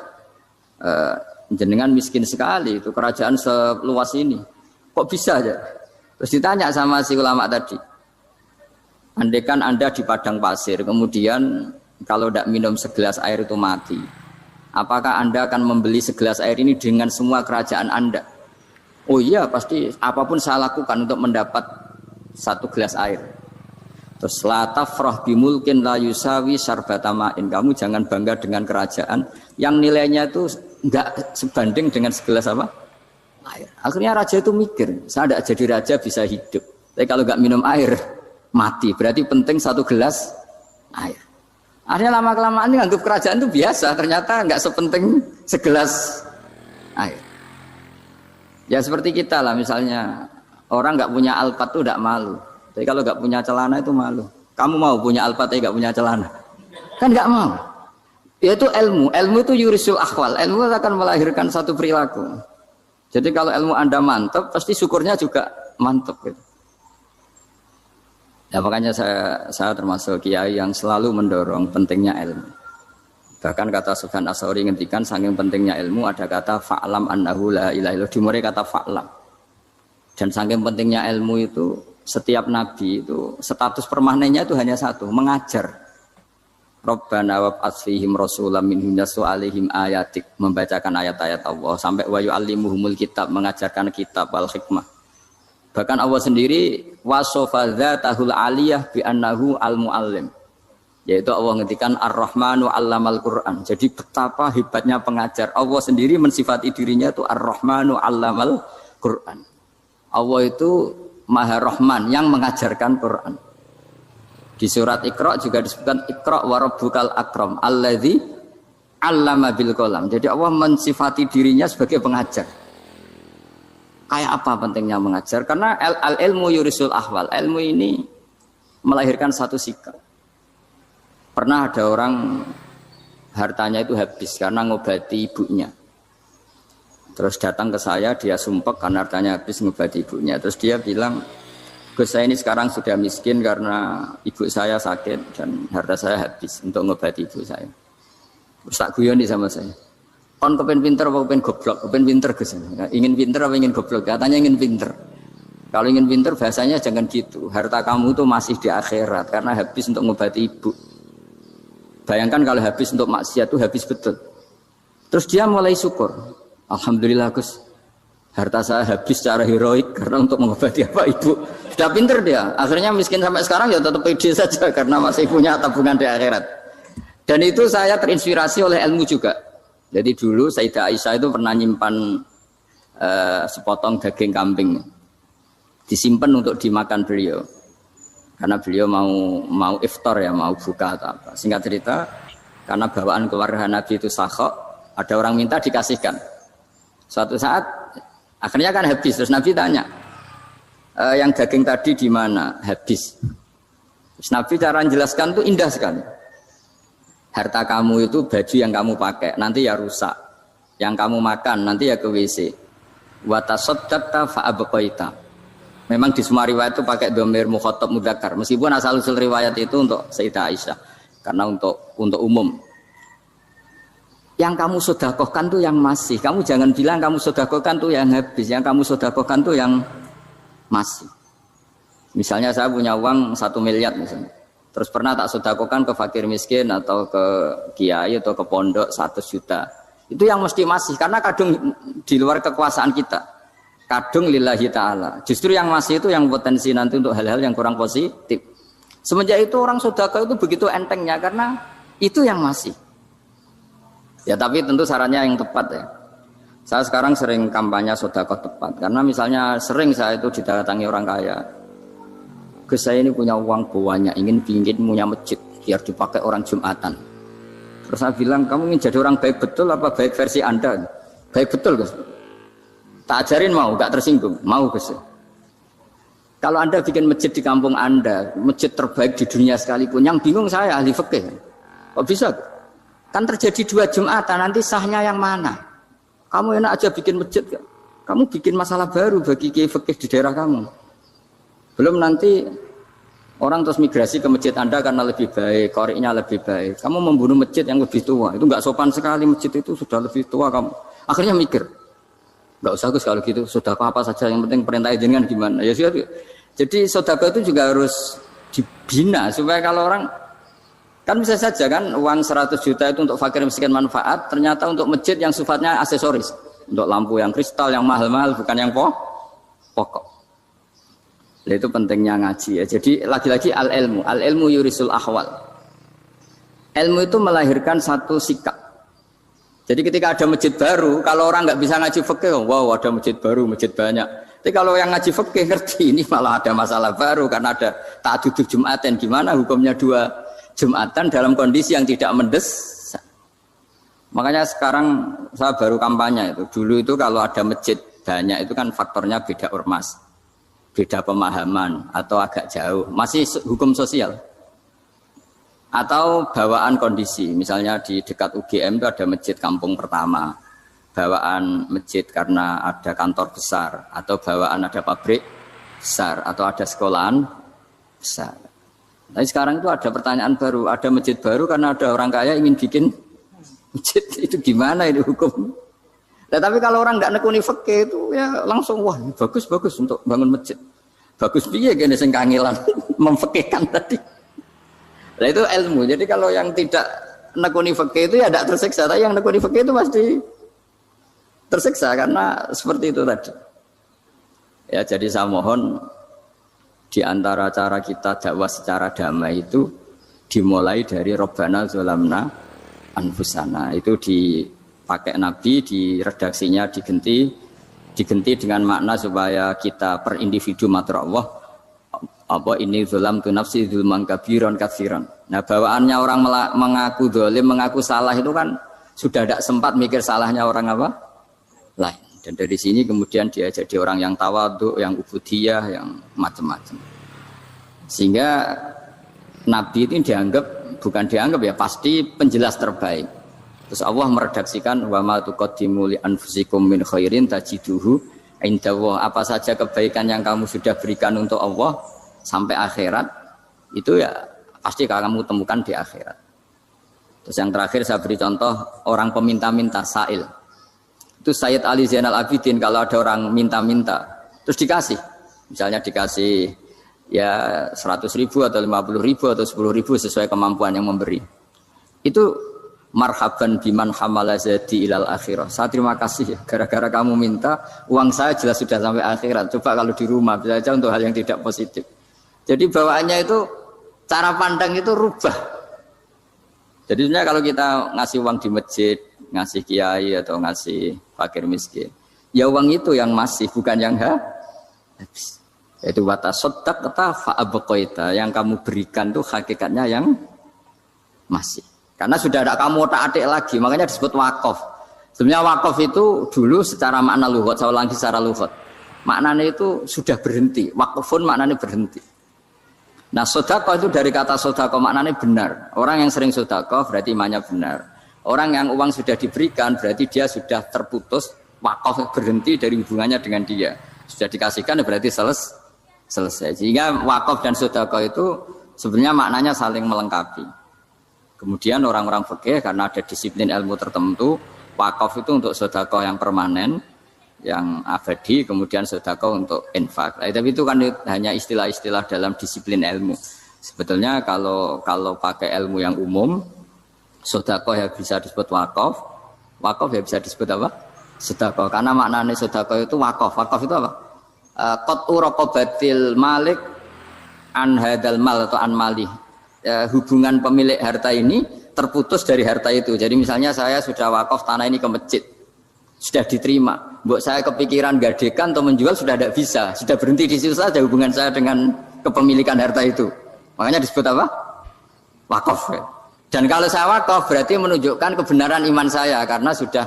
Jenengan miskin sekali, itu kerajaan seluas ini. Kok bisa aja? Terus ditanya sama si ulama tadi. Andaikan Anda di padang pasir, kemudian kalau tidak minum segelas air itu mati. Apakah Anda akan membeli segelas air ini dengan semua kerajaan Anda? Oh iya, pasti apapun saya lakukan untuk mendapat satu gelas air. Terus la tafrah bimulkin la yusawi syarbatamain. Kamu jangan bangga dengan kerajaan yang nilainya itu enggak sebanding dengan segelas apa? Air. Akhirnya raja itu mikir, saya tidak jadi raja bisa hidup. Tapi kalau enggak minum air mati. Berarti penting satu gelas air. Akhirnya lama-kelamaan ini anggap kerajaan itu biasa. Ternyata enggak sepenting segelas air. Ya seperti kita lah, misalnya orang enggak punya alpat itu enggak malu. Tapi kalau enggak punya celana itu malu. Kamu mau punya alpat tapi enggak punya celana? Kan enggak mau. Yaitu ilmu. Ilmu itu yurisul akhwal. Ilmu akan melahirkan satu perilaku. Jadi kalau ilmu Anda mantap, pasti syukurnya juga mantap. Gitu. Ya makanya saya termasuk kiai yang selalu mendorong pentingnya ilmu. Bahkan kata Sufyan Ats-Tsauri ngendikan saking pentingnya ilmu ada kata fa'lam annahu la ilaha illallah. Dimulai kata fa'lam. Dan saking pentingnya ilmu itu setiap nabi itu status permanennya itu hanya satu, mengajar. Rabbana wab'ats fihim rasulam minhum yatlu 'alaihim ayatik, membacakan ayat-ayat Allah sampai wa yu'allimuhumul kitab, mengajarkan kitab wal hikmah. Bahkan Allah sendiri wasofa dzatahul 'aliyah bi annahu al-muallim. Yaitu Allah ngendikan Ar-Rahmanu 'allamal Qur'an. Jadi betapa hebatnya pengajar. Allah sendiri mensifati dirinya itu Ar-Rahmanu 'allamal Qur'an. Allah itu Maha Rahman yang mengajarkan Quran. Di surat Iqra juga disebutkan Iqra wa rabbukal akram alladzi 'allama bil qalam. Jadi Allah mensifati dirinya sebagai pengajar. Kayak apa pentingnya mengajar? Karena al-ilmu yurisul ahwal. Ilmu ini melahirkan satu sikap. Pernah ada orang hartanya itu habis karena ngobati ibunya. Terus datang ke saya, dia sumpek karena hartanya habis ngobati ibunya. Terus dia bilang, Gus, saya ini sekarang sudah miskin karena ibu saya sakit dan harta saya habis untuk ngobati ibu saya. Terus tak guyon sama saya. Kon kepen pinter apa kepen goblok? Kepen pinter Gus. Ingin pinter apa ingin goblok? Katanya ingin pinter. Kalau ingin pinter bahasanya jangan gitu. Harta kamu itu masih di akhirat karena habis untuk ngobati ibu. Bayangkan kalau habis untuk maksiat itu habis betul. Terus dia mulai syukur. Alhamdulillah Gus. Harta saya habis secara heroik karena untuk mengobati apa ibu. Sudah pinter dia. Akhirnya miskin sampai sekarang ya tetap pede saja karena masih punya tabungan di akhirat. Dan itu saya terinspirasi oleh ilmu juga. Jadi dulu Sayyidah Aisyah itu pernah nyimpan sepotong daging kambing. Disimpan untuk dimakan beliau. Karena beliau mau iftar ya, mau buka atau apa. Singkat cerita, karena bawaan keluarga Nabi itu sakhok, ada orang minta dikasihkan. Suatu saat akhirnya kan habis, terus Nabi tanya, yang daging tadi di mana? Habis. Terus Nabi cara menjelaskan tuh indah sekali. Harta kamu itu baju yang kamu pakai, nanti ya rusak. Yang kamu makan, nanti ya ke WC. Wa tasaddaqta fa abqaita. Memang di semua riwayat itu pakai dhamir mukhatab mudzakkar. Meskipun asal-usul riwayat itu untuk Sayyidah Aisyah, karena untuk umum. Yang kamu sedekahkan tuh yang masih. Kamu jangan bilang kamu sedekahkan tuh yang habis. Yang kamu sedekahkan tuh yang masih. Misalnya saya punya uang 1 miliar misalnya. Terus pernah tak sedekahkan ke fakir miskin atau ke kiai atau ke pondok 100 juta. Itu yang mesti masih. Karena kadung di luar kekuasaan kita. Kadung lillahi ta'ala. Justru yang masih itu yang potensi nanti untuk hal-hal yang kurang positif. Semenjak itu orang sedekah itu begitu entengnya. Karena itu yang masih. Ya tapi tentu sarannya yang tepat ya. Saya sekarang sering kampanye sedekah tepat. Karena misalnya sering saya itu didatangi orang kaya. Gus, saya ini punya uang banyak, ingin punya masjid biar dipakai orang Jumatan. Terus saya bilang, kamu ingin jadi orang baik betul apa baik versi Anda? Baik betul Gus. Tak ajarin mau, gak tersinggung, mau Gus. Kalau Anda bikin masjid di kampung Anda, masjid terbaik di dunia sekalipun, yang bingung saya ahli fikih. Kok bisa? Kan terjadi 2 Jumatan, nanti sahnya yang mana? Kamu enak aja bikin masjid, kamu bikin masalah baru bagi kiai fikih di daerah kamu. Belum nanti orang terus migrasi ke masjid Anda karena lebih baik, koriknya lebih baik. Kamu membunuh masjid yang lebih tua, itu nggak sopan sekali, masjid itu sudah lebih tua kamu. Akhirnya mikir, nggak usah Gus kalau gitu, sedekah apa saja, yang penting perintah jenengan gimana. Ya sudah. Jadi sedekah itu juga harus dibina supaya kalau orang kan bisa saja kan uang 100 juta itu untuk fakir miskin manfaat, ternyata untuk masjid yang sifatnya aksesoris, untuk lampu yang kristal yang mahal-mahal bukan yang pokok. Nah, itu pentingnya ngaji ya. Jadi lagi-lagi al ilmu yurisul ahwal. Ilmu itu melahirkan satu sikap. Jadi ketika ada masjid baru, kalau orang nggak bisa ngaji fikih, wow ada masjid baru, masjid banyak. Tapi kalau yang ngaji fikih ngerti ini malah ada masalah baru karena ada ta'addud Jumatan, gimana hukumnya 2 Jumatan dalam kondisi yang tidak mendesak. Makanya sekarang saya baru kampanye itu. Dulu itu kalau ada masjid banyak itu kan faktornya beda ormas, beda pemahaman atau agak jauh, masih hukum sosial atau bawaan kondisi. Misalnya di dekat UGM itu ada masjid kampung pertama, bawaan masjid karena ada kantor besar, atau bawaan ada pabrik besar, atau ada sekolahan besar. Tapi sekarang itu ada pertanyaan baru, ada masjid baru karena ada orang kaya ingin bikin masjid, itu gimana ini hukum? Nah, tapi kalau orang tidak nekuni fikih itu ya langsung wah bagus untuk bangun masjid. Bagus piye gene sing kangelan memfikihkan tadi. Nah itu ilmu. Jadi kalau yang tidak nekuni fikih itu ya tidak tersiksa, tapi yang nekuni fikih itu pasti tersiksa karena seperti itu tadi. Ya jadi saya mohon di antara cara kita dakwah secara damai itu dimulai dari Rabbana zalamna anfusana. Itu dipakai Nabi, di redaksinya diganti dengan makna supaya kita per individu matur Allah apa ini zalamtu nafsi dzulman kabiran katsiran. Nah, bawaannya orang mengaku zalim, mengaku salah itu kan sudah tidak sempat mikir salahnya orang apa lain. Dan dari sini kemudian dia jadi orang yang tawadhu, yang ubudiyah, yang macam-macam. Sehingga Nabi itu bukan dianggap ya, pasti penjelas terbaik. Terus Allah meredaksikan wa ma tuqaddimu li anfusikum min khairin tajiduhu indallah. Apa saja kebaikan yang kamu sudah berikan untuk Allah sampai akhirat itu ya pasti kamu temukan di akhirat. Terus yang terakhir saya beri contoh orang peminta-minta sa'il. Itu Sayyid Ali Zainal Abidin kalau ada orang minta-minta terus dikasih, misalnya dikasih ya 100.000 atau 50.000 atau 10.000 sesuai kemampuan yang memberi, itu marhaban biman hamala zadi ilal akhirah. Saya terima kasih ya, gara-gara kamu minta uang saya jelas sudah sampai akhirat. Coba kalau di rumah bisa saja untuk hal yang tidak positif. Jadi bawaannya itu cara pandang itu rubah. Jadi sebenarnya kalau kita ngasih uang di masjid, ngasih kiai atau ngasih fakir miskin, ya uang itu yang masih, bukan yang habis. Yaitu watasaddaqta fa'abqaita, yang kamu berikan itu hakikatnya yang masih. Karena sudah ada kamu otak-atik lagi, makanya disebut wakaf. Sebenarnya wakaf itu dulu secara makna lughat, saya ulangi secara lughat. Maknanya itu sudah berhenti, wakafun maknanya berhenti. Nah, sedekah itu dari kata sedekah maknanya benar. Orang yang sering sedekah berarti imannya benar. Orang yang uang sudah diberikan berarti dia sudah terputus, wakaf berhenti dari hubungannya dengan dia. Sudah dikasihkan berarti selesai. Sehingga wakaf dan sedekah itu sebenarnya maknanya saling melengkapi. Kemudian orang-orang fikih karena ada disiplin ilmu tertentu, wakaf itu untuk sedekah yang permanen, yang abadi, kemudian sedekah untuk infak. Tapi itu kan hanya istilah-istilah dalam disiplin ilmu. Sebetulnya kalau pakai ilmu yang umum, sedekah ya bisa disebut wakaf, wakaf ya bisa disebut apa? Sedekah. Karena maknanya sedekah itu wakaf. Wakaf itu apa? Qat'u raqabatil malik an hadal mal atau an malih. Hubungan pemilik harta ini terputus dari harta itu. Jadi misalnya saya sudah wakaf tanah ini ke masjid, sudah diterima. Mbok saya kepikiran gadekan atau menjual sudah tidak bisa, sudah berhenti di situ saja hubungan saya dengan kepemilikan harta itu. Makanya disebut apa? Wakaf. Dan kalau saya wakaf berarti menunjukkan kebenaran iman saya karena sudah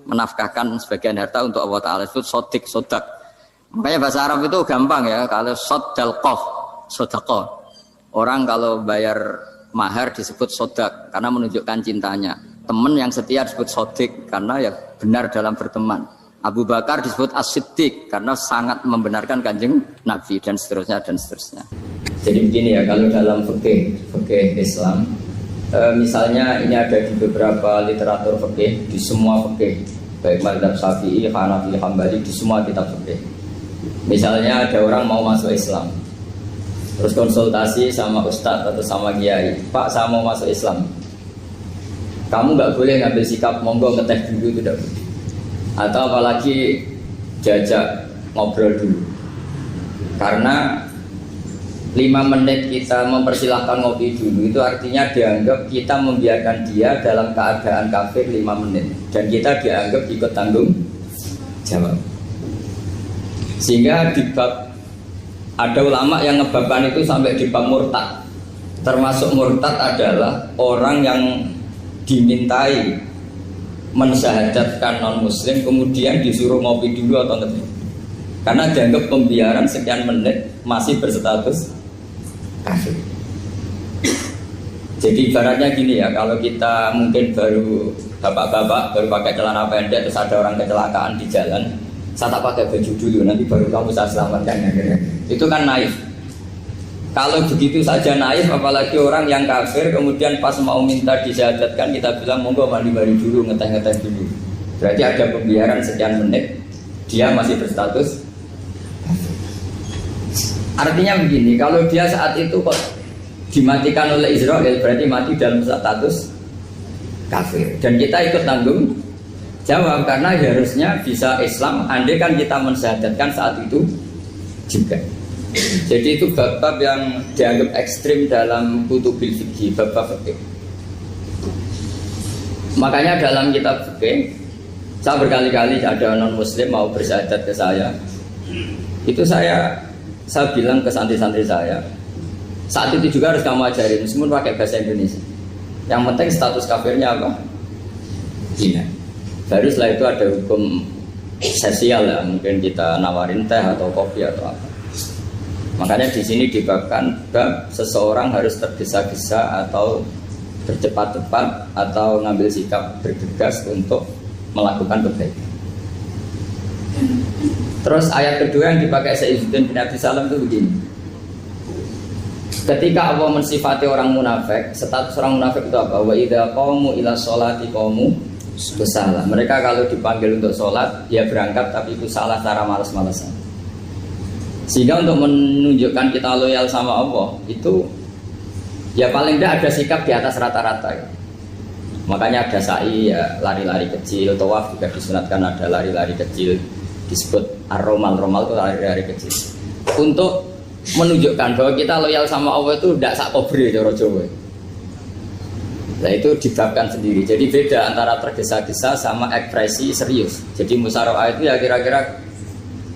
menafkahkan sebagian harta untuk Allah Ta'ala itu sodik, sodak. Makanya bahasa Arab itu gampang ya, kalau sodal qaf, sodaqah. Orang kalau bayar mahar disebut sodak karena menunjukkan cintanya. Teman yang setia disebut sodik karena ya benar dalam berteman. Abu Bakar disebut as-siddiq karena sangat membenarkan kanjeng Nabi dan seterusnya dan seterusnya. Jadi begini ya, kalau dalam fikih Islam, misalnya ini ada di beberapa literatur fikih, di semua fikih, baik mazhab Syafi'i, Hanafi, Hambali, di semua kitab fikih. Misalnya ada orang mau masuk Islam, terus konsultasi sama ustadz atau sama kiai, Pak saya mau masuk Islam, kamu nggak boleh ngambil sikap monggo ngeteh dulu, itu tidak boleh. Atau apalagi jajak ngobrol dulu, karena 5 menit kita mempersilahkan ngopi dulu itu artinya dianggap kita membiarkan dia dalam keadaan kafir 5 menit dan kita dianggap ikut tanggung jawab. Sehingga di bab, ada ulama yang ngebabkan itu sampai di bab murtad. Termasuk murtad adalah orang yang dimintai mensyahadatkan non muslim kemudian disuruh ngopi dulu atau ngeteh, karena dianggap pembiaran sekian menit masih berstatus kafir. Jadi ibaratnya gini ya, kalau kita mungkin baru bapak-bapak baru pakai celana pendek terus ada orang kecelakaan di jalan, saya tak pakai baju dulu nanti baru kamu saya selamatkan ya. Itu kan naif. Kalau begitu saja naif, apalagi orang yang kafir kemudian pas mau minta disyahadatkan kita bilang monggo mandi-mandi dulu, ngeteh-ngeteh dulu. Berarti ada pembiaran sekian menit, dia masih berstatus. Artinya begini, kalau dia saat itu kok dimatikan oleh Israel berarti mati dalam status kafir. Dan kita ikut tanggung jawab karena harusnya bisa Islam andai kan kita mensyahadatkan saat itu juga. Jadi itu bab-bab yang dianggap ekstrim dalam kutubil fikih, bab-bab fikih. Makanya dalam kitab fikih, saya berkali-kali ada non muslim mau bersyahadat ke saya, itu saya bilang ke santri-santri saya, saat itu juga harus kamu ajarin meskipun pakai bahasa Indonesia. Yang penting status kafirnya apa? Zina. Baru setelah itu ada hukum sosial ya, mungkin kita nawarin teh atau kopi atau apa. Makanya di sini dibabkan bab seseorang harus tergesa-gesa atau bercepat-cepat atau ngambil sikap bergegas untuk melakukan kebaikan. Terus ayat kedua yang dipakai Sayyidina bin Abi Salam itu begini. Ketika Allah mensifati orang munafik, status orang munafik itu apa? Wa idza qamu ila sholati qamu kusala. Mereka kalau dipanggil untuk sholat, dia berangkat tapi itu salah cara malas-malasan. Sehingga untuk menunjukkan kita loyal sama Allah itu ya paling tidak ada sikap di atas rata-rata ya. Makanya ada sa'i ya, lari-lari kecil, tawaf juga disunatkan ada lari-lari kecil, disebut ar-romal itu lari-lari kecil untuk menunjukkan bahwa kita loyal sama Allah itu tidak sak kobre cara Jawa. Nah itu dibabkan sendiri. Jadi beda antara tergesa-gesa sama ekspresi serius. Jadi musyawarah itu ya kira-kira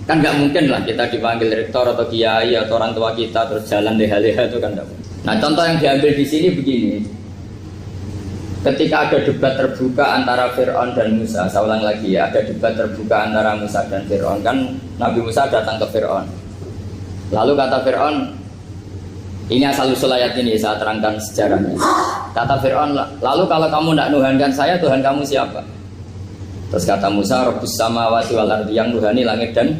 kan nggak mungkin lah kita dipanggil rektor atau kiai atau orang tua kita terus jalan leha-leha itu kan nggak mungkin. Nah contoh yang diambil di sini begini. Ketika ada debat terbuka antara Fir'aun dan Musa, saya ulang lagi ya, ada debat terbuka antara Musa dan Fir'aun, kan Nabi Musa datang ke Fir'aun. Lalu kata Fir'aun, ini asal-usul ayat ini saya terangkan sejarahnya. Kata Fir'aun, lalu kalau kamu tidak nuhankan saya, Tuhan kamu siapa? Terus kata Musa, Rabbus samawati wal ardi, yang nuhani langit dan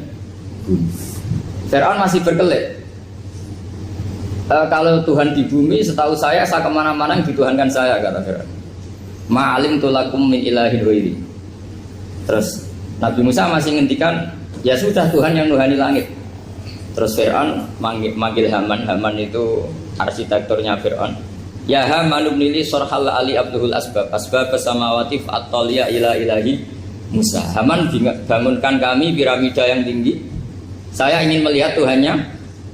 Fir'aun masih berkelit. Kalau Tuhan di bumi, setahu saya kemana-mana yang dituhankan saya, kata Fir'aun. Ma'alim tulakum min ilahin ghairi. Terus Nabi Musa masih ngendikan, ya sudah Tuhan yang nuhani langit. Terus Fir'aun manggil Haman itu arsitekturnya Fir'aun. Ya Haman ibnili sorhal ali abduhul asbab samawati fa'atoliya ila ilahi Musa. Haman bangunkan kami piramida yang tinggi. Saya ingin melihat Tuhannya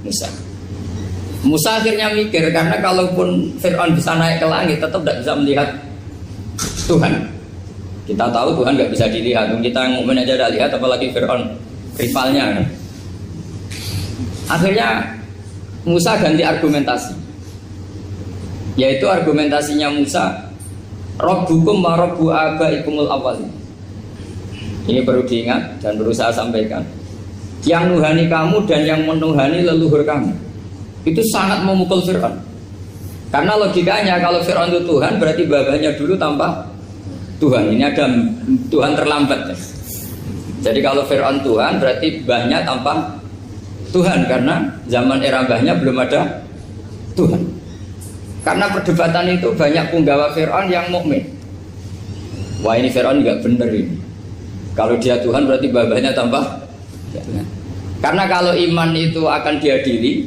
Musa. Musa akhirnya mikir, karena kalaupun Fir'aun bisa naik ke langit tetap tidak bisa melihat Tuhan. Kita tahu Tuhan nggak bisa dilihat. Kita yang mukmin aja tidak lihat, apalagi Fir'aun rivalnya. Akhirnya Musa ganti argumentasi, yaitu argumentasinya Musa, Rabbukum wa Rabbu abaikumul awwalin. Ini perlu diingat dan perlu saya sampaikan. Yang nuhani kamu dan yang menuhani leluhur kamu itu sangat memukul Fir'aun. Karena logikanya kalau Fir'aun itu Tuhan berarti babanya dulu tanpa Tuhan. Ini ada Tuhan terlambat. Jadi kalau Fir'aun Tuhan berarti mbahnya tanpa Tuhan, karena zaman era mbahnya belum ada Tuhan. Karena perdebatan itu banyak punggawa Fir'aun yang mukmin. Wah, ini Fir'aun nggak bener ini. Kalau dia Tuhan berarti babanya tanpa Tuhan. Karena kalau iman itu akan diadili,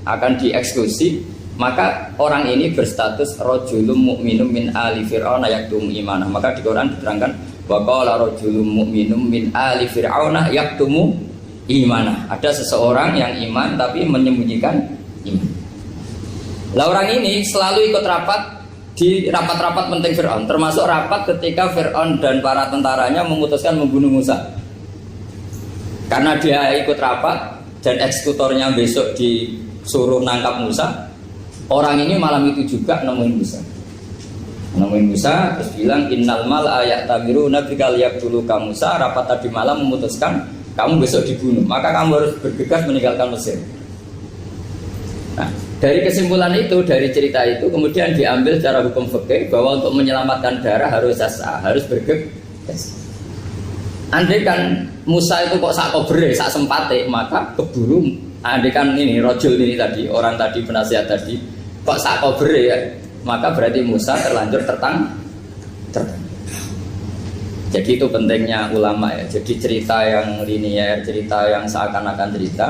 akan dieksekusi, maka orang ini berstatus rajulun mu'minum min ali fir'auna yaktum imanah. Maka di Quran diterangkan wa qala rajulun mu'minum min ali fir'auna yaktumu imanah. Ada seseorang yang iman tapi menyembunyikan iman. Lah orang ini selalu ikut rapat di rapat-rapat penting Fir'aun, termasuk rapat ketika Fir'aun dan para tentaranya memutuskan membunuh Musa. Karena dia ikut rapat dan eksekutornya besok disuruh nangkap Musa, orang ini malam itu juga nemuin Musa terus bilang innal mal ayat tabiru nabikal yaqtulu ka Musa. Rapat tadi malam memutuskan kamu besok dibunuh, maka kamu harus bergegas meninggalkan Mesir. Nah, dari kesimpulan itu, dari cerita itu kemudian diambil secara hukum fikih bahwa untuk menyelamatkan darah harus sasa, harus bergegas. Andai kan Musa itu kok sak kobre, sak sempate, maka keburu. Andai kan ini rojul ini tadi, orang tadi penasihat tadi, kok sak kobre ya, maka berarti Musa terlanjur tertang. Jadi itu pentingnya ulama ya. Jadi cerita yang linier, cerita yang seakan-akan cerita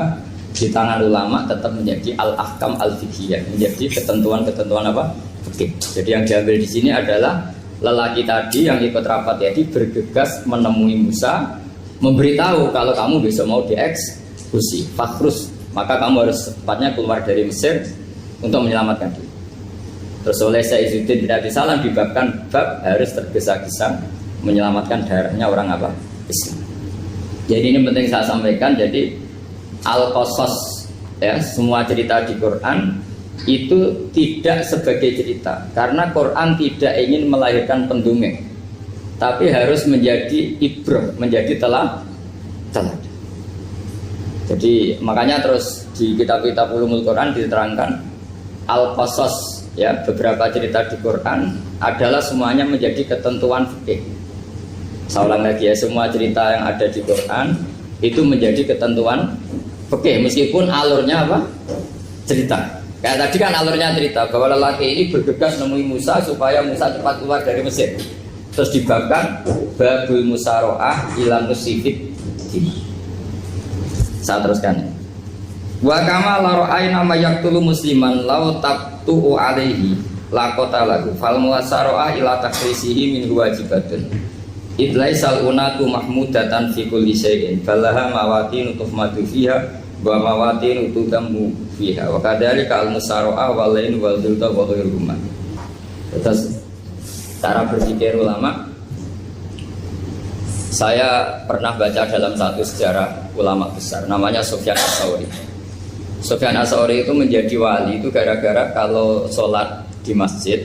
di tangan ulama tetap menjadi al-ahkam al-fiqhiyah, menjadi ketentuan-ketentuan apa? Fikih. Jadi yang diambil di sini adalah lelaki tadi yang ikut rapat tadi bergegas menemui Musa, memberitahu kalau kamu besok mau dieksekusi, fakhrus, maka kamu harus secepatnya keluar dari Mesir untuk menyelamatkan diri. Terus oleh Saizuddin bin Abi Salam dibabkan bab harus tergesa-gesa menyelamatkan darahnya orang apa? Islam. Jadi ini penting saya sampaikan. Jadi al-qasas ya, semua cerita di Quran itu tidak sebagai cerita, karena Quran tidak ingin melahirkan pendongeng, tapi harus menjadi ibrah, menjadi teladan. Jadi makanya terus di kitab-kitab ulumul Quran diterangkan al-qasas ya, beberapa cerita di Quran adalah semuanya menjadi ketentuan fikih. Saya ulang lagi ya, semua cerita yang ada di Quran itu menjadi ketentuan fikih, meskipun alurnya apa? Cerita. Kayak tadi kan alurnya cerita bahwa lelaki ini bergegas nemui Musa supaya Musa cepat keluar dari Mesir. Terus dibabkan babul musaroah ilan musifid. Saya teruskan. Wa kama la ra'ayna ma yaqtulu musliman law taqtu'u alaihi laqata lahu fal musaroah ila takrisihi min wajibatun. Idlaisal unatu mahmudatan fi kulli syai'in falaha mawatin tuhmatu fiha wa mawatin tudamu fiha wa kadzalika al-musara'a wal lain wal dhulta wa ghairuhuma. Terus cara berpikir ulama, saya pernah baca dalam satu sejarah ulama besar namanya Sufyan Ats-Tsauri. Sufyan Ats-Tsauri itu menjadi wali itu gara-gara kalau sholat di masjid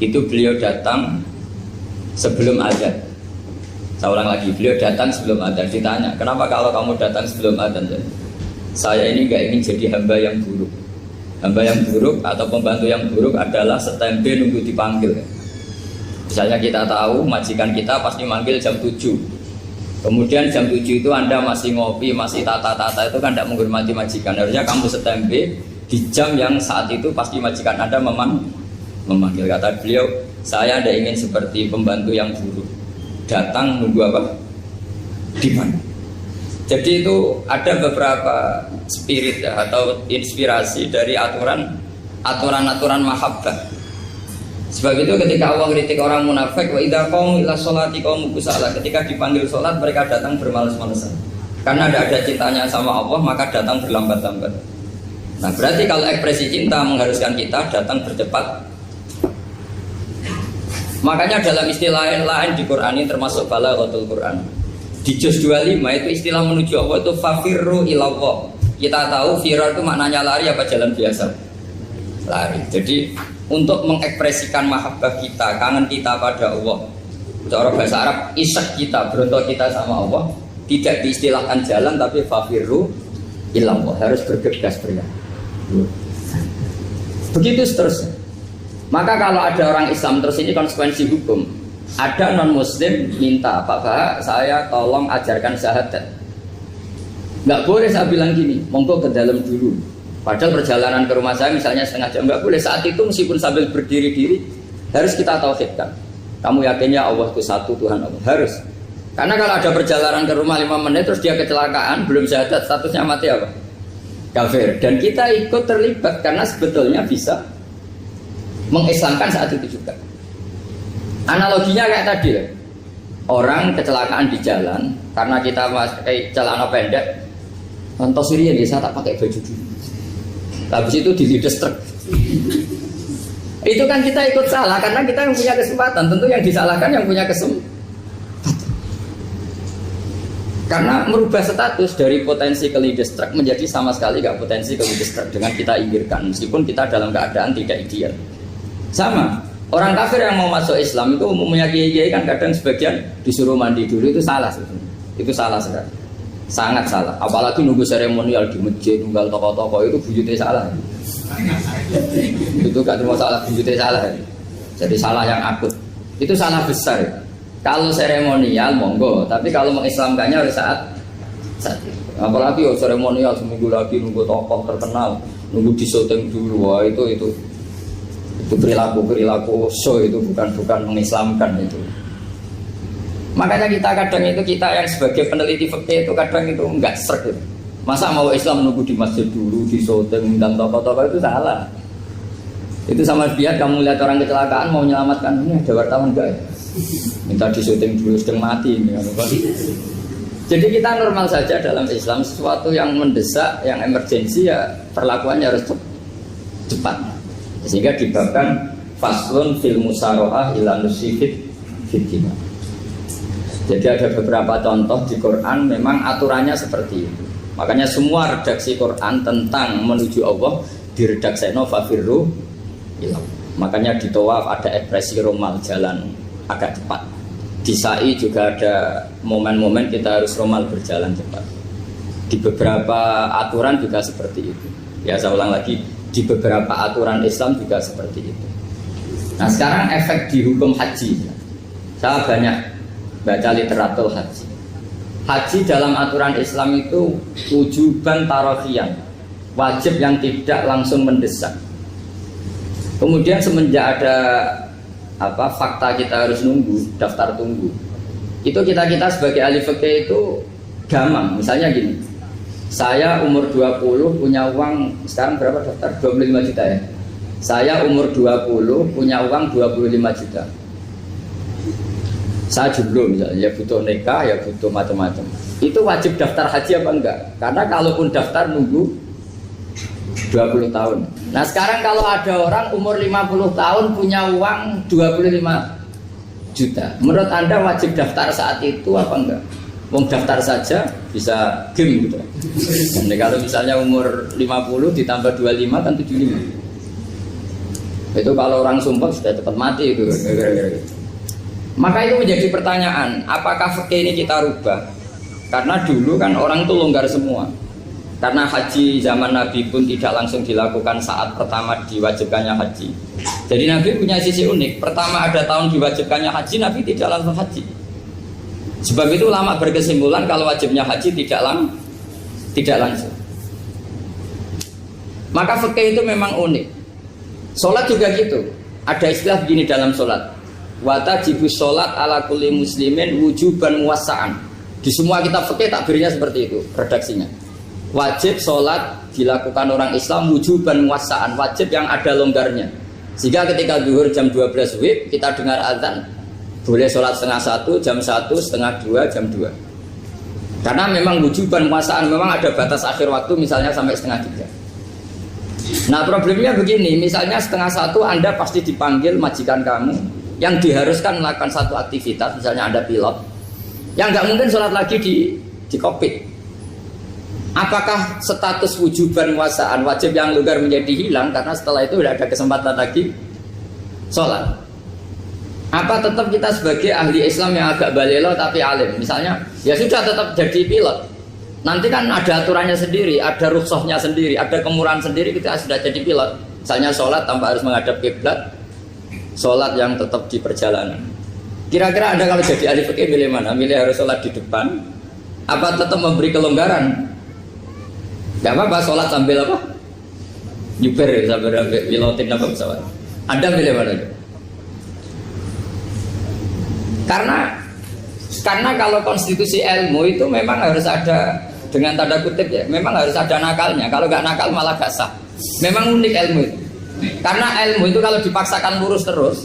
itu beliau datang sebelum azan. Saya ulang lagi, beliau datang sebelum azan. Ditanya, kenapa kalau kamu datang sebelum azan? Saya ini gak ingin jadi hamba yang buruk. Hamba yang buruk atau pembantu yang buruk adalah setempe nunggu dipanggil. Misalnya kita tahu majikan kita pasti manggil jam 7. Kemudian jam 7 itu Anda masih ngopi, masih tata-tata, itu kan tidak menghormati majikan. Harusnya kamu setempe di jam yang saat itu pasti majikan Anda memanggil. Kata beliau, saya tidak ingin seperti pembantu yang buruk, datang nunggu apa? Dipanggil. Jadi itu ada beberapa spirit ya, atau inspirasi dari aturan-aturan mahabbah. Sebab itu ketika Allah kritik orang munafik, wa idza qamu ila sholati qamu kusala, ketika dipanggil sholat mereka datang bermalas-malasan. Karena tidak ada cintanya sama Allah, maka datang berlambat-lambat. Nah, berarti kalau ekspresi cinta mengharuskan kita datang bercepat. Makanya dalam istilah lain di Quran ini termasuk balaghatul Quran. Di juz 25 itu istilah menuju Allah itu fafirru ilallah. Kita tahu firar itu maknanya lari apa jalan biasa? Lari. Jadi untuk mengekspresikan mahabbah kita, kangen kita pada Allah, Cara bahasa Arab, isak kita, berontak kita sama Allah tidak diistilahkan jalan tapi fafirru ilallah, harus bergegas bergerak. Begitu seterusnya. Maka kalau ada orang Islam, terus ini konsekuensi hukum. Ada non muslim minta, Pak Bah, saya tolong ajarkan syahadat. Nggak boleh saya bilang gini, monggo ke dalam dulu. Padahal perjalanan ke rumah saya misalnya setengah jam, nggak boleh. Saat itu meskipun sambil berdiri-diri harus kita tauhidkan. Kamu yakinnya Allah itu satu, Tuhan Allah. Harus. Karena kalau ada perjalanan ke rumah 5 menit terus dia kecelakaan, belum syahadat, statusnya mati apa? Kafir. Dan kita ikut terlibat karena sebetulnya bisa mengislamkan saat itu juga. Analoginya kayak tadi lah. Orang kecelakaan di jalan karena kita pakai celana pendek. Contoh Syria nih, saya tak pakai baju dulu. Habis itu dilides truk. Itu kan kita ikut salah karena kita yang punya kesempatan. Tentu yang disalahkan yang punya kesempatan. Karena merubah status dari potensi kelides truk menjadi sama sekali gak potensi kelides truk dengan kita inggirkan. Meskipun kita dalam keadaan tidak ideal. Sama. Orang kafir yang mau masuk Islam itu umumnya kiai-kiai kan kadang sebagian disuruh mandi dulu, itu salah sebetulnya. Itu salah sekali. Sangat salah. Apalagi nunggu seremonial di masjid, nunggal toko-toko itu bujutnya salah. Itu gak cuma salah, bujutnya salah. Jadi salah yang akut. Itu salah besar. Kalau seremonial monggo, tapi kalau mengislamkannya harus saat itu. Apalagi seremonial seminggu lagi nunggu tokoh terkenal, nunggu di syuting dulu, wah itu perilaku show, itu bukan mengislamkan itu. Makanya kita yang sebagai peneliti fikih itu kadang itu enggak srek gitu. Masa mau Islam nunggu di masjid dulu, di syuting dan tokoh-tokoh, itu salah. Itu sama biar kamu lihat orang kecelakaan mau menyelamatkan, ini ada wartawan enggak ya? Minta di syuting dulu, sedang mati ini. Jadi kita normal saja dalam Islam, sesuatu yang mendesak, yang emergensi ya perlakuannya harus cepat. Sehingga dibabkan faslun fil musarohah ila nusifid fitina. Jadi ada beberapa contoh di Quran memang aturannya seperti itu. Makanya semua redaksi Quran tentang menuju Allah diredakseno fafirru ilallah. Makanya di tawaf ada ekspresi romal, jalan agak cepat. Di sa'i juga ada momen-momen kita harus romal, berjalan cepat. Di beberapa aturan juga seperti itu. Ya saya ulang lagi, di beberapa aturan Islam juga seperti itu. Nah sekarang efek di hukum haji. Saya banyak baca literatur haji. Haji dalam aturan Islam itu wujuban tarofian, wajib yang tidak langsung mendesak. Kemudian semenjak ada fakta kita harus nunggu, daftar tunggu, itu kita sebagai ahli fikih itu gamang. Misalnya gini, saya umur 20 punya uang, sekarang berapa daftar? 25 juta ya. Saya umur 20 punya uang 25 juta. Saya jomblo misalnya, ya butuh nikah, ya butuh macam-macam. Itu wajib daftar haji apa enggak? Karena kalaupun daftar nunggu 20 tahun. Nah sekarang kalau ada orang umur 50 tahun punya uang 25 juta, menurut Anda wajib daftar saat itu apa enggak? Wong daftar saja bisa game gitu. Dan kalau misalnya umur 50 ditambah 25 kan 75. Itu kalau orang sumpah sudah cepat mati itu. Maka itu menjadi pertanyaan, apakah fikih ini kita rubah? Karena dulu kan orang itu longgar semua. Karena haji zaman Nabi pun tidak langsung dilakukan saat pertama diwajibkannya haji. Jadi Nabi punya sisi unik. Pertama ada tahun diwajibkannya haji, Nabi tidak langsung haji. Sebab itu ulama berkesimpulan kalau wajibnya haji tidak langsung. Maka fikih itu memang unik. Sholat juga gitu. Ada istilah begini dalam sholat. Watajibu sholat ala kulli muslimin wujuban muwassa'an. Di semua kitab fikih takbirnya seperti itu redaksinya. Wajib sholat dilakukan orang Islam wujuban muwassa'an, wajib yang ada longgarnya. Sehingga ketika zuhur jam 12 WIB kita dengar azan, boleh sholat setengah 1, jam 1, setengah 2, jam 2. Karena memang wujuban muwassa'an, memang ada batas akhir waktu misalnya sampai setengah 3. Nah problemnya begini, misalnya setengah 1 Anda pasti dipanggil majikan kamu yang diharuskan melakukan satu aktivitas, misalnya Anda pilot, yang nggak mungkin sholat lagi di kokpit. Apakah status wujuban muwassa'an, wajib yang longgar menjadi hilang karena setelah itu tidak ada kesempatan lagi sholat? Apa tetap kita sebagai ahli Islam yang agak balelo tapi alim? Misalnya, ya sudah tetap jadi pilot. Nanti kan ada aturannya sendiri, ada rukhsahnya sendiri, ada kemurahan sendiri, kita sudah jadi pilot. Misalnya sholat tanpa harus menghadap kiblat, sholat yang tetap di perjalanan. Kira-kira Anda kalau jadi ahli fikih milih mana? Milih harus sholat di depan, apa tetap memberi kelonggaran? Gak apa-apa sholat sambil apa? Nyuper sambil pilotin apa pesawat. Anda milih mana? Karena kalau konstitusi ilmu itu memang harus ada, dengan tanda kutip ya, memang harus ada nakalnya. Kalau nggak nakal malah gak sah. Memang unik ilmu itu. Karena ilmu itu kalau dipaksakan lurus terus,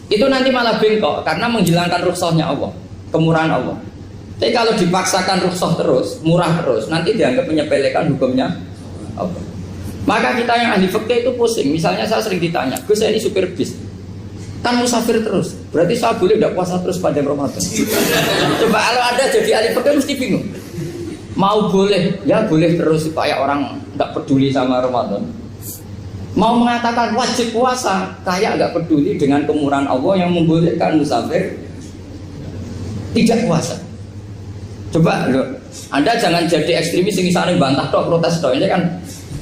itu nanti malah bengkok karena menghilangkan rukhsahnya Allah, kemurahan Allah. Tapi kalau dipaksakan rukhsah terus, murah terus, nanti dianggap menyepelekan hukumnya Allah. Maka kita yang ahli fikih itu pusing. Misalnya saya sering ditanya, Gus saya ini supir bis, kan musafir terus, berarti saya boleh tidak puasa terus pada Ramadan? Coba kalau ada jadi ahli fikih mesti bingung. Mau boleh, ya boleh terus supaya orang tidak peduli sama Ramadan. Mau mengatakan wajib puasa, kayak nggak peduli dengan kemurahan Allah yang membolehkan musafir tidak puasa. Coba loh, Anda jangan jadi ekstremis yang misalnya bantah tok, protes tok, ini kan.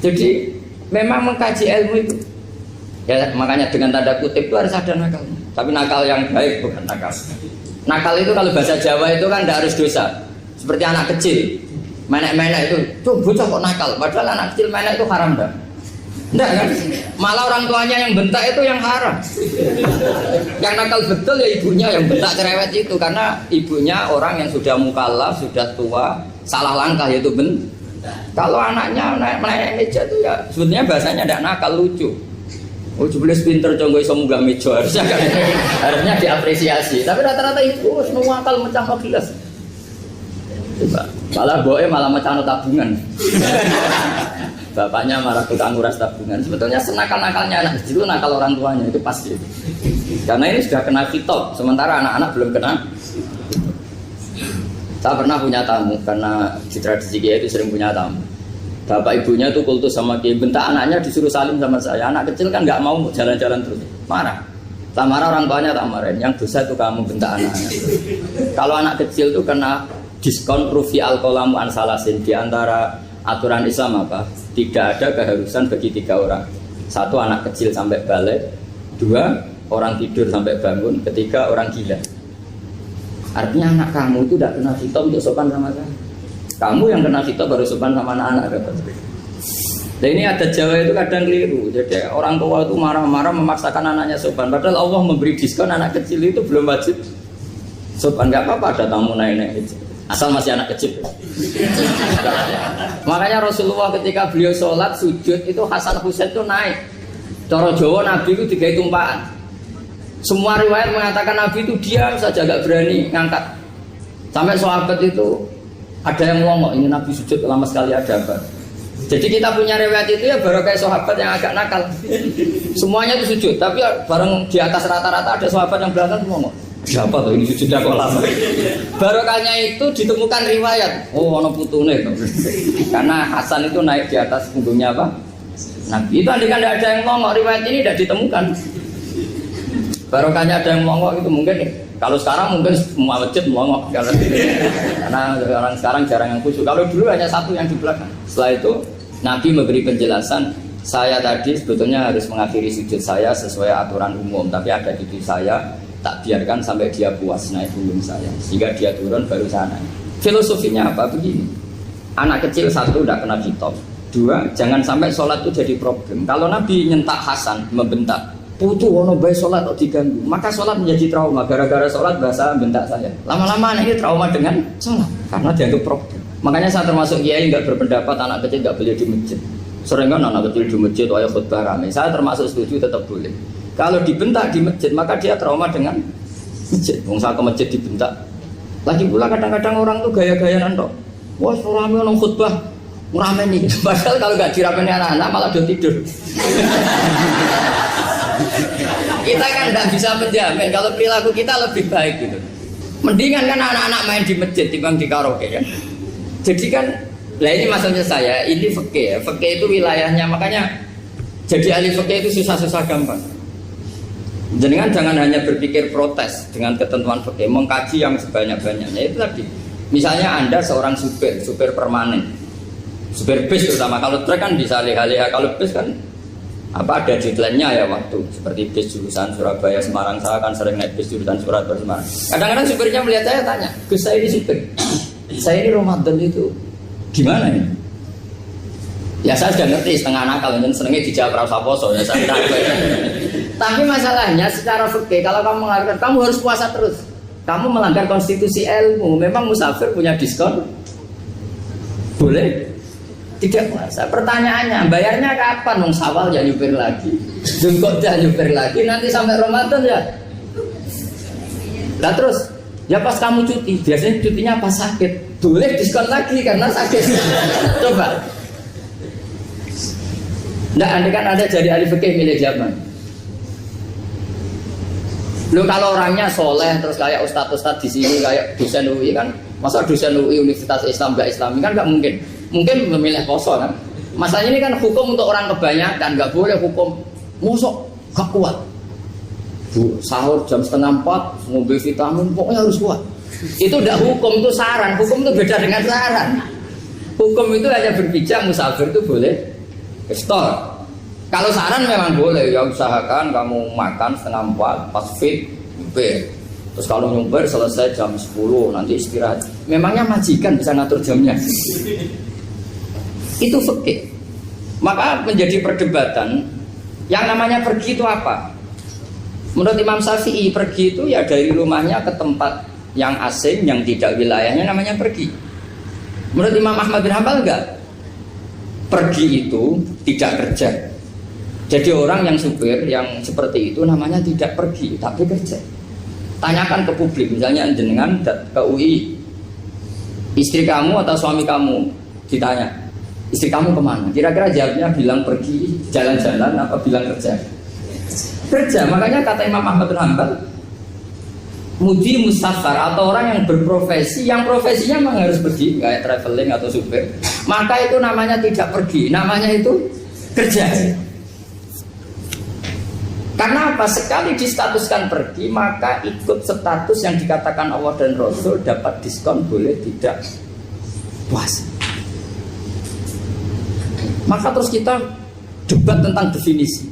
Jadi memang mengkaji ilmu itu. Ya makanya dengan tanda kutip itu harus ada nakal. Tapi nakal yang baik, bukan nakal. Nakal itu kalau bahasa Jawa itu kan tidak harus dosa. Seperti anak kecil, menek-menek itu, tuh bocah kok nakal. Padahal anak kecil menek itu haram dah. Enggak kan? Malah orang tuanya yang bentak itu yang haram. Yang nakal betul ya ibunya yang bentak cerewet itu, karena ibunya orang yang sudah mukallaf, sudah tua, salah langkah yaitu bentak. Kalau anaknya naik meja itu ya sebetulnya bahasanya tidak nakal, lucu. Oh jebule pinter conggo iso munggah meja, harusnya diapresiasi. Tapi rata-rata itu semua akal mecah gelas. Coba, malah boe malah mecah tabungan. Bapaknya marah tukang nguras tabungan. Sebetulnya senakal-nakalnya anak kecil itu nakal orang tuanya, itu pasti. Karena ini sudah kena kitab, sementara anak-anak belum kena. Saya pernah punya tamu, karena di tradisi Kiai itu sering punya tamu. Bapak ibunya itu kultus sama Kiai, bentak anaknya disuruh salim sama saya. Anak kecil kan nggak mau jalan-jalan terus, marah. Tak marah orang tuanya tak marahin. Yang dosa itu kamu bentak anaknya. Kalau anak kecil itu kena diskon rufi al-qalamu an salasin. Di antara aturan Islam apa? Tidak ada keharusan bagi 3 orang. 1 anak kecil sampai balik, 2 orang tidur sampai bangun, 3 orang gila. Artinya anak kamu itu tidak kena khitab untuk sopan sama saya. Kamu yang kena khitab baru sopan sama anak-anak. Nah ini ada Jawa itu kadang keliru. Jadi orang tua itu marah-marah memaksakan anaknya sopan. Padahal Allah memberi diskon anak kecil itu belum wajib sopan. Gak apa-apa ada tamu naik-naik asal masih anak kecil. Makanya Rasulullah ketika beliau sholat sujud itu Hasan Husain itu naik. Cara Jawa Nabi itu 3 tumpahan. Semua riwayat mengatakan Nabi itu diam saja, gak berani ngangkat. Sampai sahabat itu ada yang ngomong, ini Nabi sujud lama sekali ada apa? Jadi kita punya riwayat itu ya baru kayak sahabat yang agak nakal. Semuanya itu sujud, tapi bareng di atas rata-rata ada sahabat yang belakang ngomong, siapa tuh ini sujudnya kok lama? Barokahnya itu ditemukan riwayat, oh ono putune. Karena Hasan itu naik di atas punggungnya apa? Nabi itu andaikan tidak ada yang ngomong, riwayat ini tidak ditemukan. Barokahnya ada yang melongok itu mungkin kalau sekarang mungkin semua masjid melongok karena orang sekarang jarang yang khusyuk. Kalau dulu hanya 1 yang di belakang. Setelah itu Nabi memberi penjelasan, saya tadi sebetulnya harus mengakhiri sujud saya sesuai aturan umum, tapi ada cucu saya tak biarkan sampai dia puas naik punggung saya sehingga dia turun baru saya naik. Filosofinya apa? Begini, anak kecil 1 tidak kena khitab, 2 jangan sampai sholat itu jadi problem. Kalau Nabi nyentak Hasan membentak, putu ono bae sholat kok diganggu, maka sholat menjadi trauma. Gara-gara sholat bahasa bentak saya. Lama-lama anak ini trauma dengan sholat karena dianggap problem. Makanya saya termasuk kiai nggak berpendapat anak kecil nggak boleh di masjid. Sering kan anak kecil di masjid ayat khutbah ramai. Saya termasuk setuju tetap boleh. Kalau dibentak di masjid maka dia trauma dengan masjid. Wong saya ke masjid dibentak. Lagi pula kadang-kadang orang tuh gaya-gayaan tok. Wah, rame orang khutbah rame nih. Padahal kalau nggak dirapeni anak-anak malah udah tidur. Kita kan tidak bisa menjamin kalau perilaku kita lebih baik gitu. Mendingan kan anak-anak main di masjid dibanding di karaoke kan. Jadi kan, lah ini maksudnya saya, ini fikih ya. Fikih itu wilayahnya, makanya jadi ahli fikih itu susah-susah gampang. Jenengan jangan hanya berpikir protes dengan ketentuan fikih, mengkaji yang sebanyak-banyaknya. Itu tadi. Misalnya Anda seorang supir permanen. Supir bis terutama, kalau truk kan bisa leha-leha, kalau bis kan ada deadline-nya ya waktu. Seperti bis jurusan Surabaya Semarang, saya kan sering naik bis jurusan Surabaya Semarang. Kadang-kadang supirnya melihat saya tanya, "Gus, saya ini supir. Saya ini Ramadan itu gimana ya?" Ya saya sudah ngerti setengah nakal, dan senengnya dijawab rasa poso ya saya tahu. Tapi masalahnya secara fikih kalau kamu melanggar, kamu harus puasa terus. Kamu melanggar konstitusi ilmu. Memang musafir punya diskon? Boleh? Tidak puasa. Pertanyaannya, bayarnya kapan? Wong Syawal ya nyupir lagi, Dzulqa'dah nyupir lagi, nanti sampai Ramadan ya. Nah terus, ya pas kamu cuti, biasanya cutinya pas sakit, boleh diskon lagi karena sakit. Coba. Nggak, andai kan ada jadi ahli fikih milik zaman. Lo kalau orangnya soleh terus kayak ustadz di sini kayak dosen UI kan, masa dosen UI Universitas Islam nggak Islami kan nggak mungkin. Mungkin memilih poso kan. Masalahnya ini kan hukum untuk orang kebanyakan, nggak boleh hukum musuh gak kuat. Sahur jam 3:30 ngombe vitamin pokoknya harus kuat. Itu udah hukum, itu saran. Hukum itu beda dengan saran. Hukum itu hanya berbicara musafir itu boleh store. Kalau saran memang boleh, ya usahakan kamu makan 3:30 pas fit, nyumpir. Terus kalau nyumpir selesai jam 10, nanti istirahat. Memangnya majikan bisa ngatur jamnya? Itu fikih. Maka menjadi perdebatan, yang namanya pergi itu apa? Menurut Imam Syafi'i, pergi itu ya dari rumahnya ke tempat yang asing, yang tidak wilayahnya, namanya pergi. Menurut Imam Ahmad bin Hanbal enggak. Pergi itu tidak kerja. Jadi orang yang supir yang seperti itu namanya tidak pergi, tapi kerja. Tanyakan ke publik, misalnya jenengan ke UI, istri kamu atau suami kamu ditanya, istri kamu kemana? Kira-kira jawabnya bilang pergi jalan-jalan apa bilang kerja? Kerja. Makanya kata Imam Ahmad bin Hanbal, mudi musafar atau orang yang berprofesi, yang profesinya memang harus pergi, kayak traveling atau supir, maka itu namanya tidak pergi, namanya itu kerja. Karena apa? Sekali distatuskan pergi, maka ikut status yang dikatakan Allah dan Rasul, dapat diskon, boleh tidak puasa. Maka terus kita debat tentang definisi.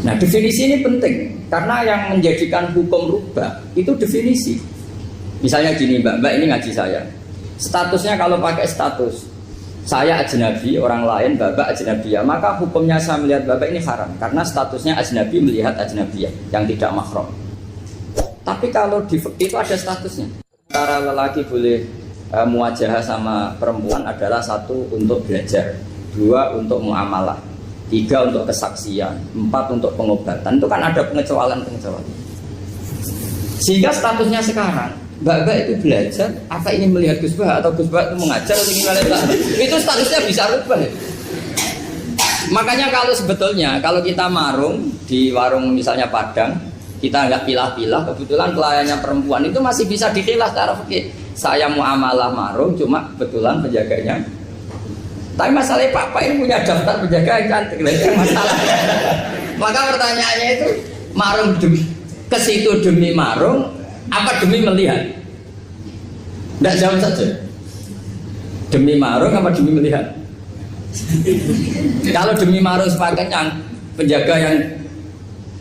Nah, definisi ini penting karena yang menjadikan hukum rubah itu definisi. Misalnya gini, Mbak ini ngaji saya. Statusnya kalau pakai status saya ajnabi, orang lain Bapak ajnabiyah, maka hukumnya saya melihat Bapak ini haram karena statusnya ajnabi melihat ajnabiyah yang tidak mahram. Tapi kalau di fikih itu ada statusnya. Antara lelaki boleh muwajahah sama perempuan adalah 1 untuk belajar, 2 untuk muamalah, 3 untuk kesaksian, 4 untuk pengobatan. Itu kan ada pengecualian-pengecualian. Sehingga statusnya sekarang Mbak itu belajar, apa ini melihat Gus Bah atau Gus Bah itu mengajar atau gimana? Itu statusnya bisa rubah. Makanya kalau sebetulnya kalau kita marung di warung misalnya Padang, kita nggak pilah-pilah, kebetulan pelayannya perempuan itu masih bisa dikilah secara fikih. Saya muamalah marung, cuma kebetulan penjaganya. Tapi masalahnya Papa ini punya daftar penjaga yang cantik, yang masalah. Maka pertanyaannya itu marung ke situ demi marung, apa demi melihat? Tidak jawab saja. Demi marung apa demi melihat? Kalau demi marung sepakatnya penjaga yang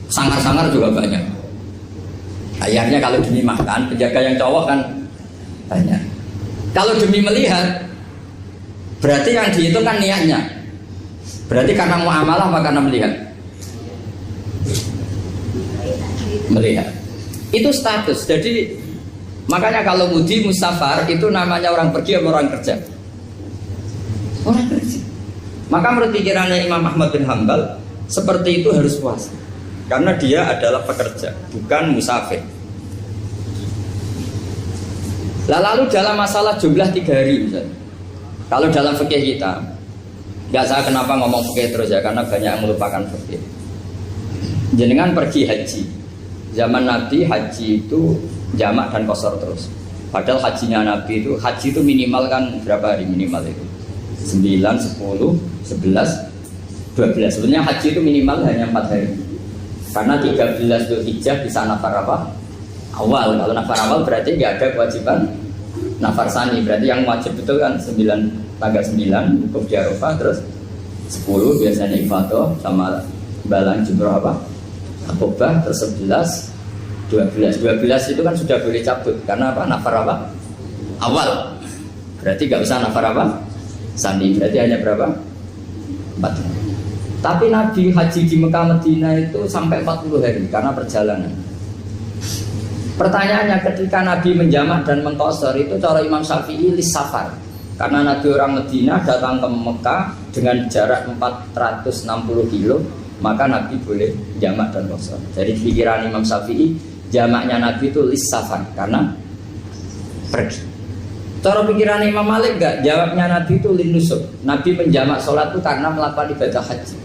sangar-sangar juga banyak. Akhirnya kalau demi makan, penjaga yang cowok kan banyak. Kalau demi melihat, berarti yang dihitung kan niatnya. Berarti karena muamalah apa karena melihat? Melihat. Itu status. Jadi makanya kalau mudi musafar itu namanya orang pergi atau orang kerja? Orang kerja. Maka menurut pikirannya Imam Ahmad bin Hanbal seperti itu harus puasa. Karena dia adalah pekerja, bukan musafir. Lalu dalam masalah jumlah 3 hari misalnya. Kalau dalam fikih kita, nggak saya kenapa ngomong fikih terus ya, karena banyak yang melupakan fikih. Jenengan pergi haji. Zaman Nabi haji itu jamak dan qashar terus. Padahal hajinya Nabi itu, haji itu minimal kan berapa hari minimal itu? 9, 10, 11, 12. Sebenarnya haji itu minimal hanya 4 hari. Karena 13 Dzulhijjah bisa nafar apa? Awal. Kalau nafar awal berarti nggak ada kewajiban nafar sani. Berarti yang wajib betul kan 9, tanggal 9 wukuf di Arafah, terus 10 biasanya ifadah sama balang jumroh apa? Akobah, terus 11, 12 itu kan sudah boleh cabut karena apa? Nafar apa? Awal. Berarti nggak usah nafar apa? Sani. Berarti hanya berapa? 4. Tapi Nabi haji di Mekah Medina itu sampai 40 hari karena perjalanan. Pertanyaannya, ketika Nabi menjamak dan mengqasar itu cara Imam Syafi'i lis safar. Karena Nabi orang Medina datang ke Mekah dengan jarak 460 kilo, maka Nabi boleh jamak dan qasar. Jadi pikiran Imam Syafi'i, jamaknya Nabi itu lis safar karena pergi. Cara pikiran Imam Malik enggak, jawabnya Nabi itu lin nusuk. Nabi menjamak sholat itu karena melakukan ibadah haji.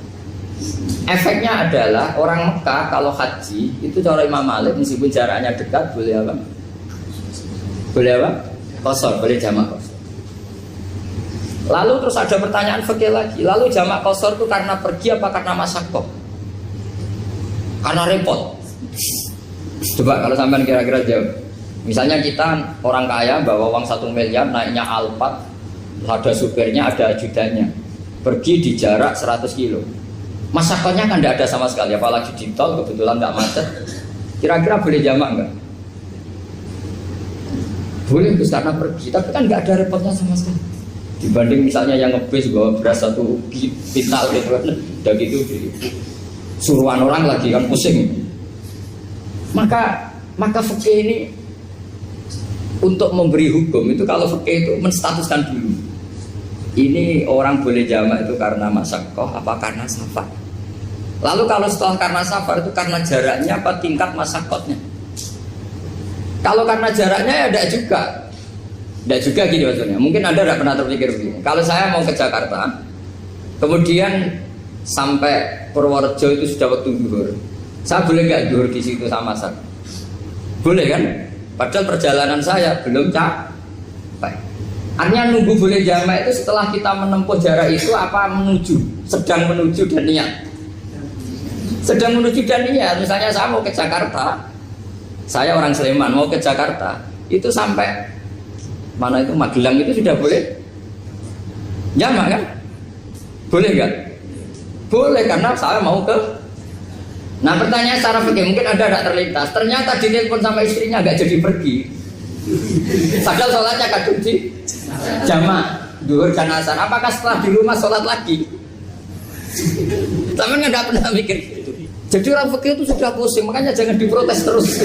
Efeknya adalah orang Mekah kalau haji itu cara Imam Malik meskipun jaraknya dekat boleh apa? Boleh apa? Qasar, boleh jamak qasar. Lalu terus ada pertanyaan fikih lagi. Lalu jamak qasar itu karena pergi apa karena masyaqqah? Karena repot. Coba kalau sampean kira-kira jawab. Misalnya kita orang kaya bawa uang 1 miliar naiknya Alphard, ada supirnya, ada ajudannya. Pergi di jarak 100 kilo. Masyarakatnya kan tidak ada sama sekali, apalagi di tol kebetulan tidak macet. Kira-kira boleh jamak enggak? Boleh, karena pergi, tapi kan nggak ada repotnya sama sekali. Dibanding misalnya yang ngebis bawa beras 1 pintal gitu kan, udah gitu suruhan orang lagi kan pusing. Maka fikih ini untuk memberi hukum itu, kalau fikih itu menstatuskan dulu. Ini orang boleh jamak itu karena masyaqqah apa karena safar. Lalu kalau setelah karena safar itu karena jaraknya apa tingkat masyaqqahnya. Kalau karena jaraknya ya tidak juga. Tidak juga gini maksudnya. Mungkin Anda tidak pernah terpikir begini. Kalau saya mau ke Jakarta, kemudian sampai Purworejo itu sudah waktu zuhur. Saya boleh nggak zuhur di situ sama asar? Boleh kan? Padahal perjalanan saya belum capek. Artinya nunggu boleh jamak itu setelah kita menempuh jarak itu apa menuju, sedang menuju dan niat. Sedang menuju dan niat. Misalnya saya mau ke Jakarta, saya orang Sleman mau ke Jakarta, itu sampai mana itu Magelang itu sudah boleh jamak kan? Boleh nggak? Boleh karena saya mau ke. Nah pertanyaan secara fikih mungkin Anda tidak terlintas. Ternyata ditelepon sama istrinya nggak jadi pergi. Padahal sholatnya kadung di jamak duhur dan asar. Apakah setelah di rumah sholat lagi? Tapi nggak pernah mikir gitu. Jadi orang fikih itu sudah pusing, makanya jangan diprotes terus.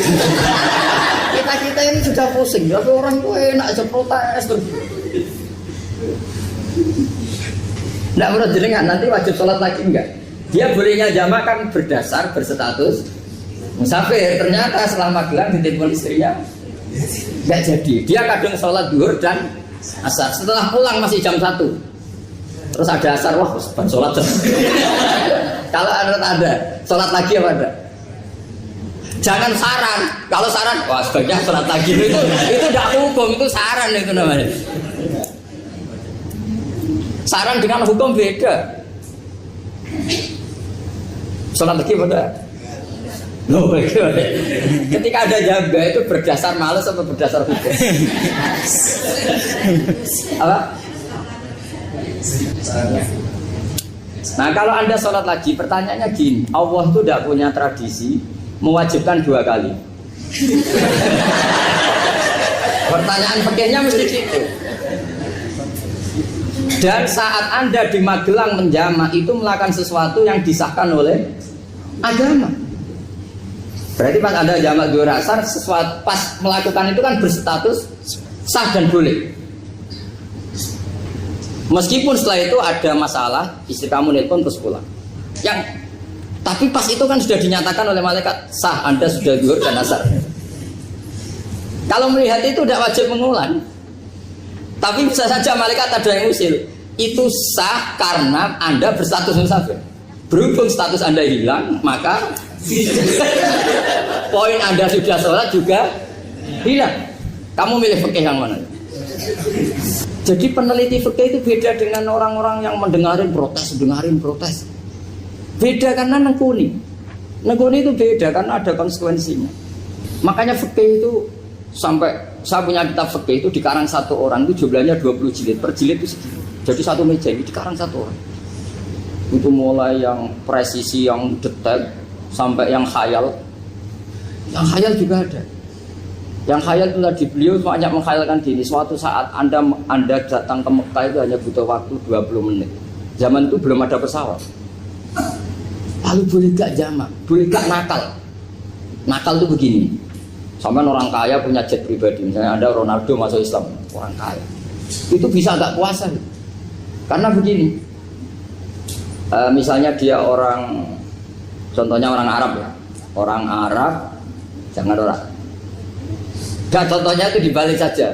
Kita ini sudah pusing, tapi orang itu enak aja protes terus. Nggak menurut jenengan nanti wajib sholat lagi enggak? Dia bolehnya jamak kan berdasar berstatus musafir. Ternyata setelah Magelang ditelepon istrinya nggak jadi. Dia kadang sholat duhur dan asar. Setelah pulang masih jam 1. Terus ada asar, wah bukan sholat terus. Kalau ada sholat lagi apa ada? Jangan saran. Kalau saran, wah sebaiknya sholat lagi. Itu tidak hukum, itu saran itu namanya. Saran dengan hukum beda. Sholat lagi pada. Loh, ketika ada jaga itu berdasar malas atau berdasar hukum? Apa? Nah kalau Anda sholat lagi, pertanyaannya gini, Allah itu tidak punya tradisi mewajibkan 2 kali. Pertanyaan fikihnya mesti gitu. Dan saat Anda di Magelang menjamak itu melakukan sesuatu yang disahkan oleh agama. Berarti pas Anda jamak duhur asar, sesuatu pas melakukan itu kan berstatus sah dan boleh. Meskipun setelah itu ada masalah, istri kamu nelpon terus pulang. Tapi pas itu kan sudah dinyatakan oleh malaikat sah, Anda sudah duhur dan asar. Kalau melihat itu tidak wajib mengulang. Tapi bisa saja malaikat ada yang usil. Itu sah karena Anda berstatus musafir. Berhubung status Anda hilang, maka poin Anda sudah sholat juga hilang. Kamu milih fikih yang mana? Jadi peneliti fikih itu beda dengan orang-orang yang dengarin protes. Beda karena nengkuni. Negoni itu beda karena ada konsekuensinya. Makanya fikih itu sampai saya punya kitab fikih itu dikarang satu orang itu jumlahnya 20 jilid. Per jilid itu segini. Jadi satu meja ini dikarang satu orang. Itu mulai yang presisi, yang detail sampai yang khayal. Yang khayal juga ada. Yang khayal itu tadi beliau banyak menghayalkan gini. Suatu saat Anda datang ke Mekah itu hanya butuh waktu 20 menit. Zaman itu belum ada pesawat. Lalu boleh gak jamak? Boleh gak nakal? Nakal itu begini. Sama orang kaya punya jet pribadi. Misalnya ada Ronaldo masuk Islam, orang kaya. Itu bisa gak puasa? Karena begini. Misalnya dia orang, contohnya orang Arab ya. Orang Arab, jangan orang. Gak, contohnya itu dibalik saja.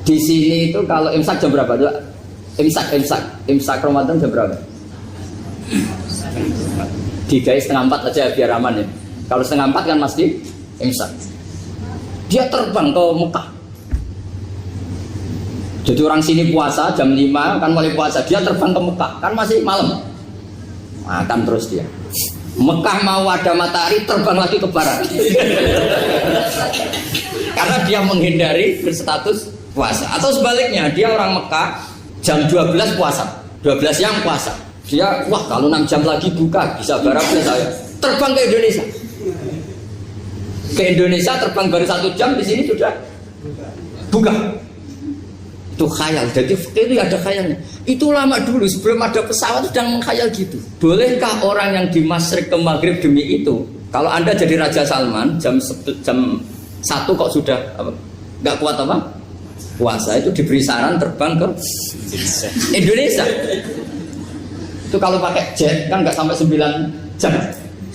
Di sini itu kalau imsak jam berapa? Imsak Ramadan jam berapa? 3:30 aja biar aman ya. Kalau 3:30 kan pasti imsak. Dia terbang ke Mekah. Jadi orang sini puasa jam 5 kan mulai puasa. Dia terbang ke Mekah kan masih malam. Makan terus dia. Mekah mau ada matahari terbang lagi ke barat. Karena dia menghindari berstatus puasa. Atau sebaliknya dia orang Mekah jam 12 puasa, 12 siang puasa. Dia wah kalau 6 jam lagi buka bisa barangnya saya terbang ke Indonesia. Ke Indonesia terbang baru 1 jam di sini sudah buka. Itu khayal. Jadi itu ada khayalnya. Itu lama dulu sebelum ada pesawat sudah mengkhayal gitu. Bolehkah orang yang di Masyrik ke Maghrib demi itu? Kalau Anda jadi Raja Salman jam 1 kok sudah nggak kuat apa? Puasa itu diberi saran terbang ke Indonesia. Itu kalau pakai jet kan nggak sampai 9 jam,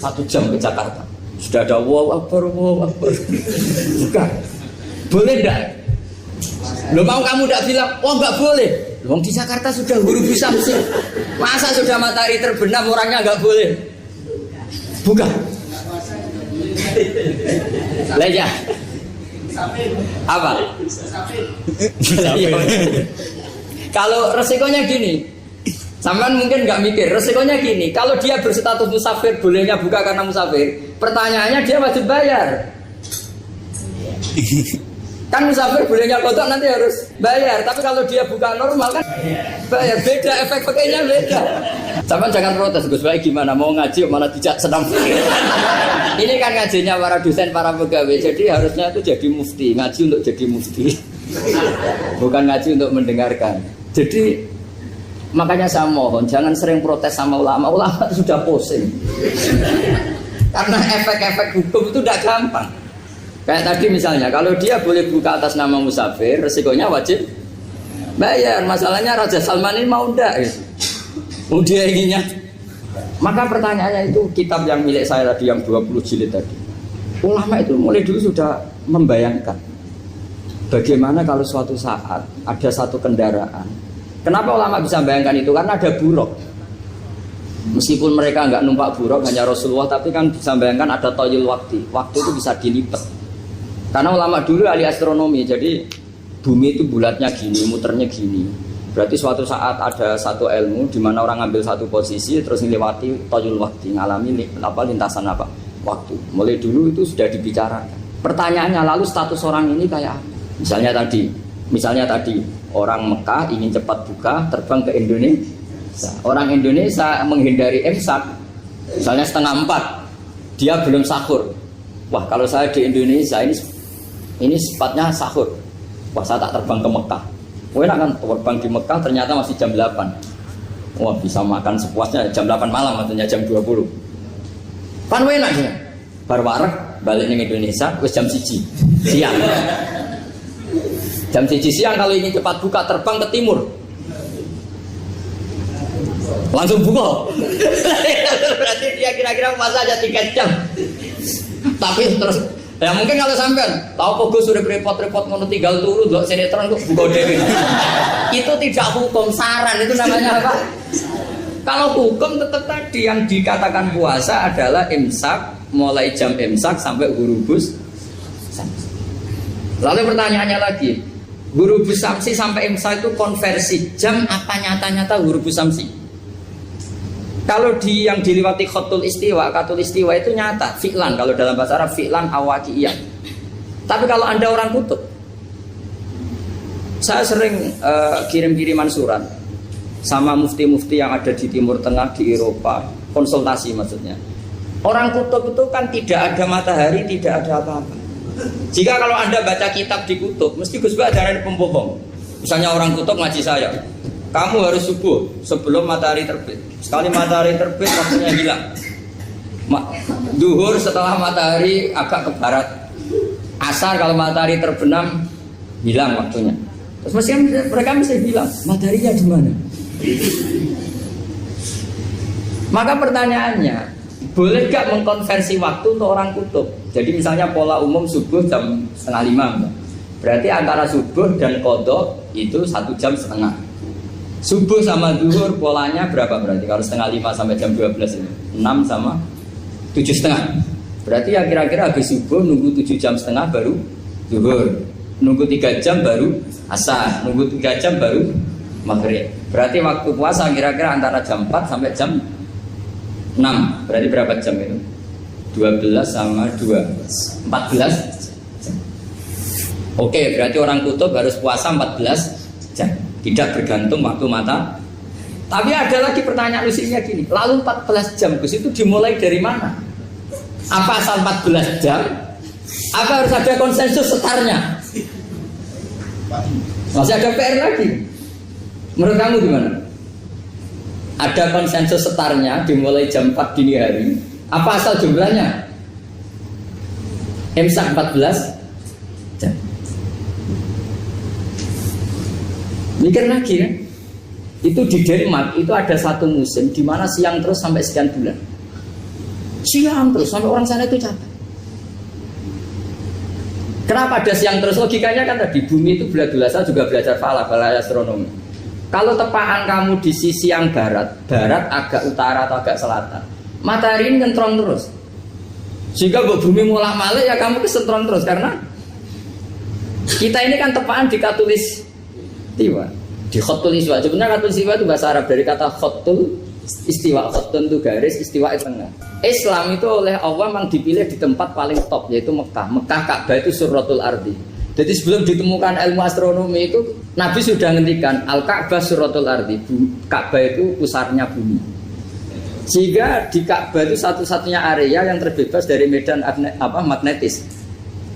1 jam ke Jakarta. Sudah ada wow akbar. Bukan. Boleh enggak? Lo mau kamu enggak bilang, oh enggak boleh. Wong di Jakarta sudah huru samsi. Masa sudah matahari terbenam orangnya enggak boleh? Bukan. Leja. Apa? Kalau resikonya gini, sampean mungkin nggak mikir. Resikonya gini, kalau dia berstatus musafir, bolehnya buka karena musafir. Pertanyaannya dia wajib bayar. Kan musafir bolehnya kodok nanti harus bayar. Tapi kalau dia buka normal kan bayar. Beda efek pakainya beda. Sampean jangan protes, Gus Baik gimana mau ngaji malah dijak senam. Ini kan ngajinya para dosen, para pegawai. Jadi harusnya itu jadi mufti, ngaji untuk jadi mufti. Bukan ngaji untuk mendengarkan. Jadi makanya saya mohon jangan sering protes sama ulama. Ulama itu sudah pusing. Karena efek-efek hukum itu tidak gampang. Kayak tadi misalnya kalau dia boleh buka atas nama musafir, resikonya wajib bayar. Masalahnya Raja Salman ini mau enggak gitu. Mau dia inginnya. Maka pertanyaannya itu kitab yang milik saya tadi yang 20 jilid tadi. Ulama itu mulai dulu sudah membayangkan bagaimana kalau suatu saat ada satu kendaraan. Kenapa ulama bisa membayangkan itu? Karena ada buruk. Meskipun mereka nggak numpak buruk hanya Rasulullah, tapi kan bisa membayangkan ada toyul waktu. Waktu itu bisa dilipat. Karena ulama dulu ahli astronomi, jadi bumi itu bulatnya gini, muternya gini. Berarti suatu saat ada satu ilmu di mana orang ambil satu posisi terus melewati toyul waktu, ngalami lintasan waktu. Mulai dulu itu sudah dibicarakan. Pertanyaannya lalu status orang ini kayak apa? Misalnya tadi orang Mekah ingin cepat buka terbang ke Indonesia. Orang Indonesia menghindari imsak, misalnya 3:30, dia belum sahur. Wah kalau saya di Indonesia ini sifatnya sahur. Wah saya tak terbang ke Mekah. Enak kan terbang di Mekah ternyata masih jam 8. Wah bisa makan sepuasnya jam 8 malam artinya jam 20. Kan enak ya. Bar wareg balik ke Indonesia wis jam 1 siang. Jam 1 siang kalau ini cepat buka terbang ke timur. Langsung buka. Berarti dia kira-kira puasa aja 3 jam. Tapi terus ya mungkin kalau sampean tahu kok sudah repot-repot ngono tinggal turu ndelok sinetron kok buka dhewe. Itu tidak hukum, saran itu namanya apa? Kalau hukum tetap tadi yang dikatakan puasa adalah imsak mulai jam imsak sampai hurubus. Lalu pertanyaannya lagi, hurubus samsi sampai imsak itu konversi jam apa nyata-nyata hurubus samsi? Kalau yang diliwati khatul istiwa itu nyata, fi'lan. Kalau dalam bahasa Arab fi'lan awaqiyah. Tapi kalau Anda orang kutub, saya sering kirim-kiriman surat sama mufti-mufti yang ada di Timur Tengah, di Eropa, konsultasi maksudnya. Orang kutub itu kan tidak ada matahari, tidak ada apa-apa. Jika kalau Anda baca kitab di kutub, mesti Gus Bak ada pembohong. Misalnya orang kutub ngaji saya, kamu harus subuh sebelum matahari terbit. Sekali matahari terbit, waktunya hilang. Duhur setelah matahari agak ke barat. Asar kalau matahari terbenam, hilang waktunya. Terus mereka mesti bilang, mataharinya di mana? Maka pertanyaannya, boleh gak mengkonversi waktu untuk orang kutub? Jadi misalnya pola umum subuh jam 4:30. Berarti antara subuh dan qadha itu 1 jam setengah. Subuh sama zuhur polanya berapa berarti? Kalau 4:30 sampai jam 12 ini 6 sama 7,5. Berarti ya kira-kira habis subuh nunggu 7 jam setengah baru zuhur, nunggu 3 jam baru asar, nunggu 3 jam baru maghrib. Berarti waktu puasa kira-kira antara jam 4 sampai jam 6. Berarti berapa jam itu? 12 sama 2 14 jam. Oke, berarti orang kutub harus puasa 14 jam. Tidak bergantung waktu mata. Tapi ada lagi pertanyaan lucunya gini, lalu 14 jam Gus itu dimulai dari mana? Apa asal 14 jam? Apa harus ada konsensus setarnya? Masih ada PR lagi. Menurut kamu gimana? Ada konsensus setarnya dimulai jam 4 dini hari. Apa asal jumlahnya? Imsak 14 jam. Mikir lagi kan? Itu di Denmark itu ada satu musim di mana siang terus sampai sekian bulan. Siang terus sampai orang sana itu capek. Kenapa ada siang terus? Logikanya kan tadi bumi itu bulat-bulat. Saya juga belajar falak astronomi. Kalau tepaan kamu di sisi yang barat agak utara atau agak selatan, matahari ini nyentrong terus. Sehingga bumi mulak-malik ya kamu kesentrong terus karena kita ini kan tepaan di katulis istiwa, di khotul istiwa. Sebenarnya khotul istiwa itu bahasa Arab dari kata khotul istiwa. Khotun itu garis, istiwa itu tengah. Islam itu oleh Allah memang dipilih di tempat paling top yaitu Mekah. Mekah Ka'bah itu surratul ardi. Jadi sebelum ditemukan ilmu astronomi itu Nabi sudah ngendikan Al-Ka'bah surratul ardi. Ka'bah itu pusarnya bumi. Sehingga di Ka'bah itu satu-satunya area yang terbebas dari medan magnetis.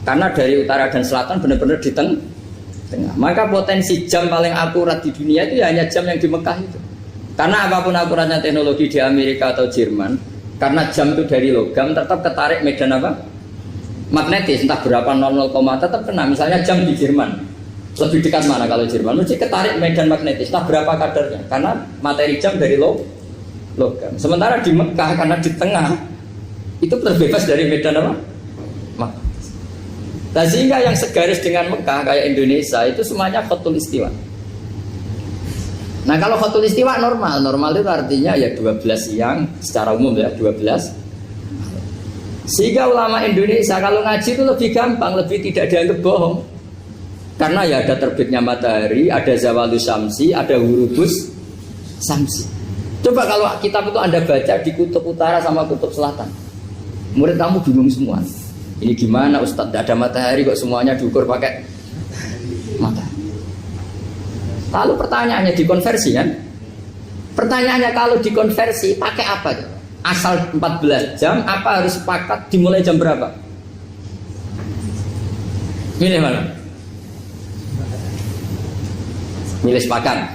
Karena dari utara dan selatan benar-benar di tengah. Maka potensi jam paling akurat di dunia itu ya hanya jam yang di Mekah itu. Karena apapun akuratnya teknologi di Amerika atau Jerman, karena jam itu dari logam tetap ketarik medan magnetis, entah berapa 00, tetap kena. Misalnya jam di Jerman lebih dekat mana kalau Jerman? Mesti ketarik medan magnetis, entah berapa kadarnya. Karena materi jam dari logam. Sementara di Mekah karena di tengah itu terbebas dari medan Nah sehingga yang segaris dengan Mekah kayak Indonesia itu semuanya khotul istiwa. Nah kalau khotul istiwa normal itu artinya ya 12 siang secara umum ya 12. Sehingga ulama Indonesia kalau ngaji itu lebih gampang, lebih tidak dianggap bohong. Karena ya ada terbitnya matahari, ada zawalus syamsi, ada hurubus syamsi. Coba kalau kitab itu Anda baca di kutub utara sama kutub selatan, murid kamu bingung semua. Ini gimana Ustadz, tidak ada matahari kok semuanya diukur pakai matahari. Lalu pertanyaannya dikonversi kan? Pertanyaannya kalau dikonversi pakai apa? Asal 14 jam, apa harus sepakat dimulai jam berapa? Milih mana? Milih sepakat.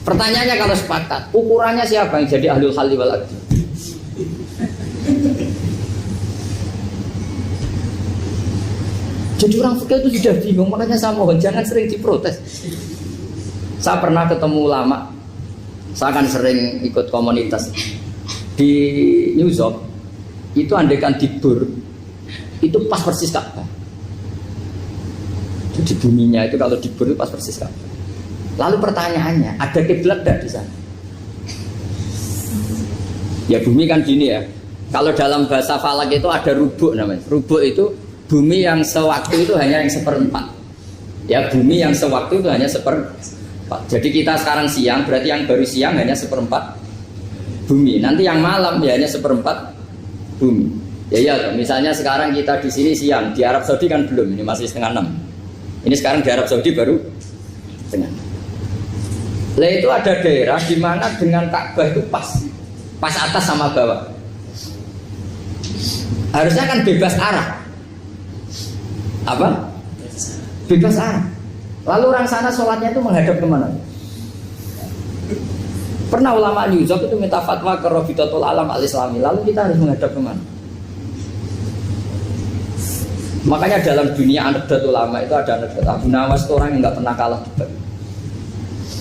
Pertanyaannya kalau sepakat, ukurannya siapa yang jadi ahlul halli wal aqdi? Jadi orang fikih itu sudah bingung, makanya saya mohon jangan sering diprotes. Saya pernah ketemu ulama, saya kan sering ikut komunitas di New York. Itu andaikan dibur, itu pas persis Ka'bah. Jadi buminya itu kalau dibur itu pas persis Ka'bah. Lalu pertanyaannya, ada kiblat tidak di sana? Ya bumi kan gini ya. Kalau dalam bahasa falak itu ada rubuk namanya. Rubuk itu bumi yang sewaktu itu hanya yang 1/4. Ya bumi yang sewaktu itu hanya 1/4. Jadi kita sekarang siang, berarti yang baru siang hanya 1/4 bumi. Nanti yang malam ya hanya seperempat bumi. Ya iya, misalnya sekarang kita di sini siang, di Arab Saudi kan belum, ini masih 5:30. Ini sekarang di Arab Saudi baru setengah. Lah itu ada daerah di mana dengan Ka'bah itu pas atas sama bawah. Harusnya kan bebas arah. Apa? Bebas arah. Lalu orang sana sholatnya itu menghadap kemana? Pernah ulama New York itu minta fatwa ke Rabitatul Alam Al-Islami. Lalu kita harus menghadap kemana? Makanya dalam dunia anekdot ulama itu ada anekdot Abu Nawas itu orang yang nggak pernah kalah debat.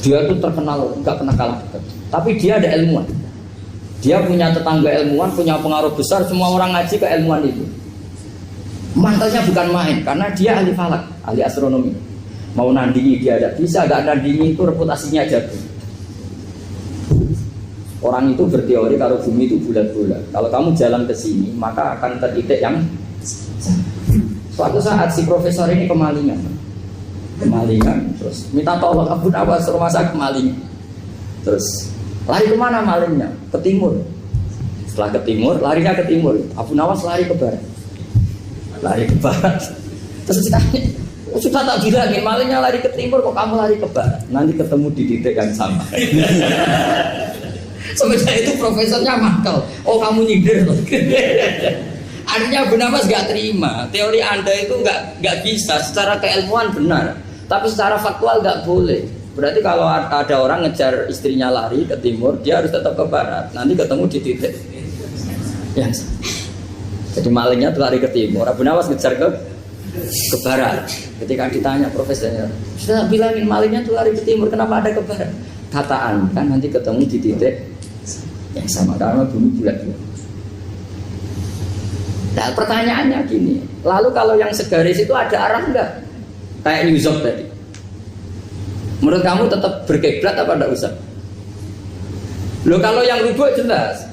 Dia itu terkenal nggak pernah kalah debat. Tapi dia ada ilmuwan. Dia punya tetangga ilmuwan, punya pengaruh besar. Semua orang ngaji ke ilmuwan itu. Mantelnya bukan main, karena dia ahli falak, ahli astronomi. Mau nandingi dia tidak bisa, gak nandingi itu reputasinya jatuh. Orang itu berteori kalau bumi itu bulat-bulat. Kalau kamu jalan ke sini, maka akan ke titik yang suatu saat si profesor ini kemalingan, terus minta tolong Abu Nawas rumah saya kemalingan. Terus lari kemana malingnya? Ke timur. Setelah ke timur, larinya ke timur. Abu Nawas lari ke barat. Terus ditanya, sudah tak bilangin malingnya lari ke timur, kok kamu lari ke barat? Nanti ketemu di titik yang sama. Sebenarnya itu profesornya mangkel. Oh kamu nyindir loh. Artinya Abu Nawas gak terima. Teori Anda itu gak bisa. Secara keilmuan benar, tapi secara faktual gak boleh. Berarti kalau ada orang ngejar istrinya lari ke timur, dia harus tetap ke barat. Nanti ketemu di titik yang sama. Jadi malingnya tuh lari ke timur, Abu Nawas ngejar ke barat. Ketika ditanya profesornya, sudah bilangin malingnya tuh lari ke timur, kenapa ada ke barat? Kataan kan nanti ketemu di titik yang sama karena bumi bulat. Nah pertanyaannya gini, lalu kalau yang segaris itu ada arah enggak? Kayak New York tadi. Menurut kamu tetap berkiblat apa enggak usah? Loh kalau yang rubuk jelas.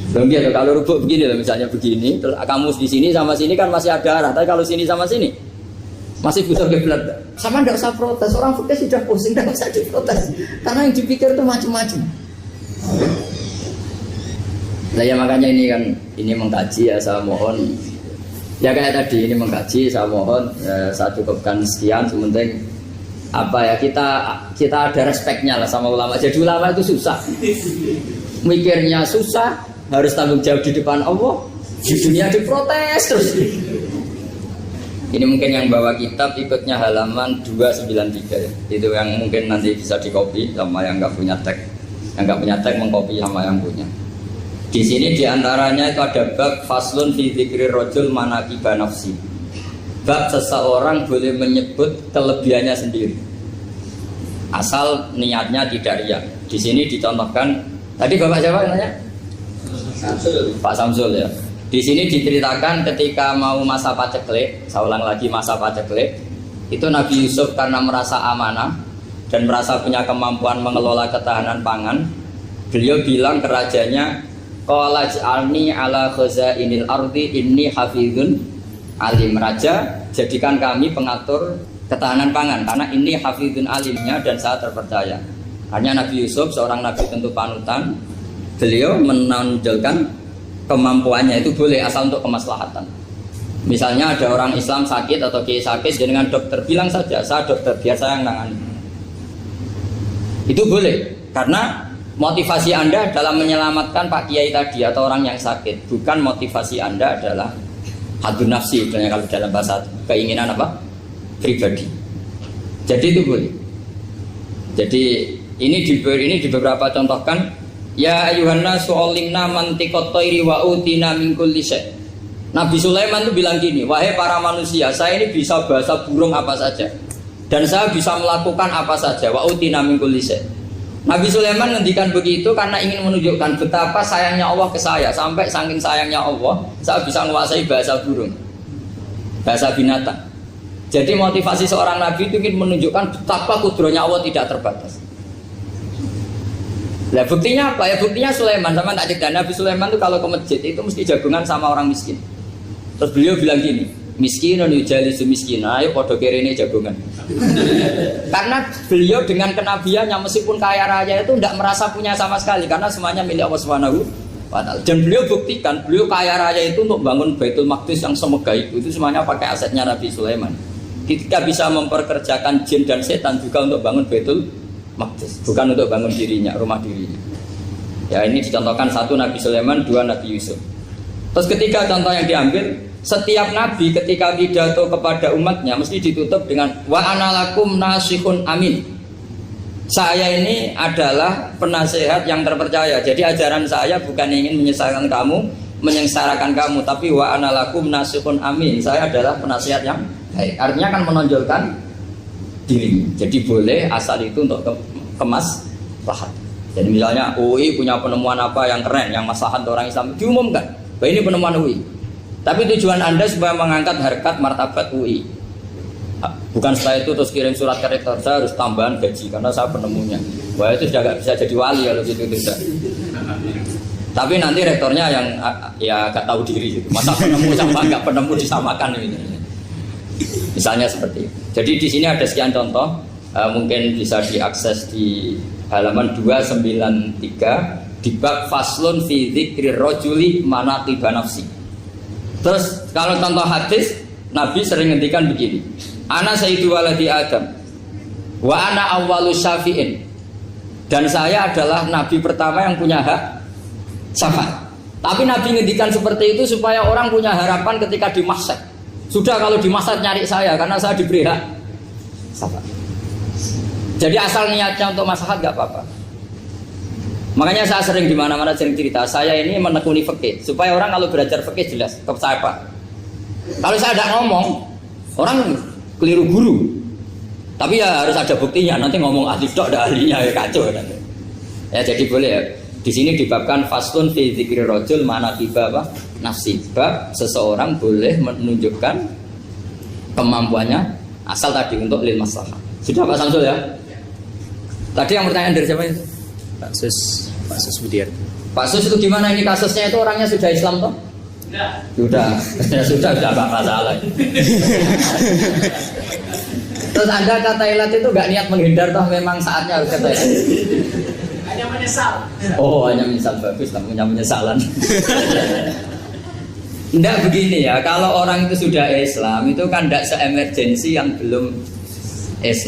Loh gitu, kalau rubuk begini loh, misalnya begini, terus kamu di sini sama sini kan masih ada arah, tapi kalau sini sama sini masih bisa kiblat. Sama enggak usah protes, orang fikih sudah pusing, enggak usah diprotes. Karena yang dipikir itu macam-macam. Nah ya makanya ini mengkaji ya, saya mohon ya kayak tadi ini mengkaji, saya mohon saya cukupkan sekian. Sementing apa ya, kita ada respeknya lah sama ulama. Jadi ulama itu susah, mikirnya susah, harus tanggung jawab di depan Allah, di dunia diprotes terus. Ini mungkin yang bawa kitab ikutnya halaman 293 ya. Itu yang mungkin nanti bisa dikopi sama yang nggak punya tag. Yang nggak punya tag mengkopi sama yang punya. Di sini diantaranya itu ada bab faslun fi dzikri rajul manaqiba nafsi. Bab seseorang boleh menyebut kelebihannya sendiri, asal niatnya tidak riya. Di sini dicontohkan, tadi Bapak siapa namanya? Pak Samsul ya. Di sini diceritakan ketika mau masa paceklik, saya ulang lagi masa paceklik, itu Nabi Yusuf karena merasa amanah dan merasa punya kemampuan mengelola ketahanan pangan, beliau bilang ke rajanya, qala ij'alni ala khazainil ardi inni hafizun alim. Raja, jadikan kami pengatur ketahanan pangan karena ini hafizun alimnya dan saya terpercaya. Hanya Nabi Yusuf seorang nabi tentu panutan, beliau menonjolkan kemampuannya itu boleh asal untuk kemaslahatan. Misalnya ada orang Islam sakit atau kiai sakit, dengan dokter bilang saja, saya dokter biar saya yang nangani. Itu boleh karena motivasi Anda dalam menyelamatkan Pak Kiai tadi atau orang yang sakit, bukan motivasi Anda adalah hadun nafsi, sebenarnya kalau dalam bahasa keinginan apa? Pribadi. Jadi itu boleh. Jadi ini di beberapa contohkan, ya ayuhanna su'alimna mantiqat thairi wa utina min kulli syai'. Nabi Sulaiman itu bilang gini, wahai para manusia, saya ini bisa bahasa burung apa saja dan saya bisa melakukan apa saja, wa utina min kulli syai'. Nabi Sulaiman ngendikan begitu karena ingin menunjukkan betapa sayangnya Allah ke saya. Sampai saking sayangnya Allah, saya bisa menguasai bahasa burung, bahasa binatang. Jadi motivasi seorang Nabi itu ingin menunjukkan betapa kudrohnya Allah tidak terbatas. Nah buktinya apa? Ya buktinya Sulaiman, sama tak cerita Nabi Sulaiman itu kalau ke masjid itu mesti jagungan sama orang miskin. Terus beliau bilang gini, miskinun yujalisu miskina, ayo podo kerene jagongan. Karena beliau dengan kenabiannya meskipun kaya raya itu tidak merasa punya sama sekali karena semuanya milik Allah Subhanahu wa Ta'ala. Dan beliau buktikan, beliau kaya raya itu untuk bangun Baitul Maqdis yang semegah itu semuanya pakai asetnya Nabi Sulaiman. Ketika bisa memperkerjakan jin dan setan juga untuk bangun Baitul Maqdis, bukan untuk bangun dirinya, rumah dirinya. Ya ini dicontohkan satu Nabi Sulaiman, dua Nabi Yusuf. Terus ketiga contoh yang diambil, setiap nabi ketika pidato kepada umatnya mesti ditutup dengan wa analakum nasihun amin. Saya ini adalah penasehat yang terpercaya. Jadi ajaran saya bukan ingin menyengsarakan kamu, tapi wa analakum nasihun amin. Saya adalah penasehat yang baik. Artinya kan menonjolkan diri. Jadi boleh asal itu untuk kemaslahat. Jadi misalnya UI punya penemuan apa yang keren, yang maslahat orang Islam diumumkan. Bah, ini penemuan UI. Tapi tujuan Anda supaya mengangkat harkat martabat UI. Bukan setelah itu terus kirim surat ke rektor, saya harus tambahan gaji karena saya penemunya. Wah itu sudah gak bisa jadi wali kalau gitu tidak. Tapi nanti rektornya yang ya gak tahu diri gitu. Masa penemu sama gak penemu disamakan ini. Misalnya seperti itu. Jadi di sini ada sekian contoh, mungkin bisa diakses di halaman 293. Di bab faslun fi dzikri rajuli manaqiba nafsi. Terus kalau contoh hadis Nabi sering ngendikan begini. Ana sayyidu waladi Adam wa ana awwalu syafi'in. Dan saya adalah nabi pertama yang punya hak syafaat. Tapi Nabi ngendikan seperti itu supaya orang punya harapan ketika di mahsyar. Sudah kalau di mahsyar nyari saya karena saya diberi hak syafaat. Jadi asal niatnya untuk maslahat enggak apa-apa. Makanya saya sering di mana-mana sering cerita, saya ini menekuni fikih supaya orang kalau belajar fikih jelas ke saya Pak. Kalau saya tidak ngomong, orang keliru guru. Tapi ya harus ada buktinya. Nanti ngomong ahli dok, ada ahlinya ya kacau nanti. Ya jadi boleh ya. Di sini dibabkan faslun fi dzikri rajul manaqiba nafsi. Bab seseorang boleh menunjukkan kemampuannya asal tadi untuk lil maslahah. Sudah Pak Samsul ya? Tadi yang pertanyaan dari siapa itu? Pak Sus Budiar. Pak Sus itu gimana ini kasusnya itu orangnya sudah Islam toh? Sudah. Sudah enggak masalah. Terus Anda ke Thailand itu enggak niat menghindar toh memang saatnya harus ke Thailand. Hanya menyesal. Oh, hanya menyesal bagus, tak punya penyesalan. Enggak begini ya, kalau orang itu sudah Islam itu kan enggak se-emergensi yang belum Islam.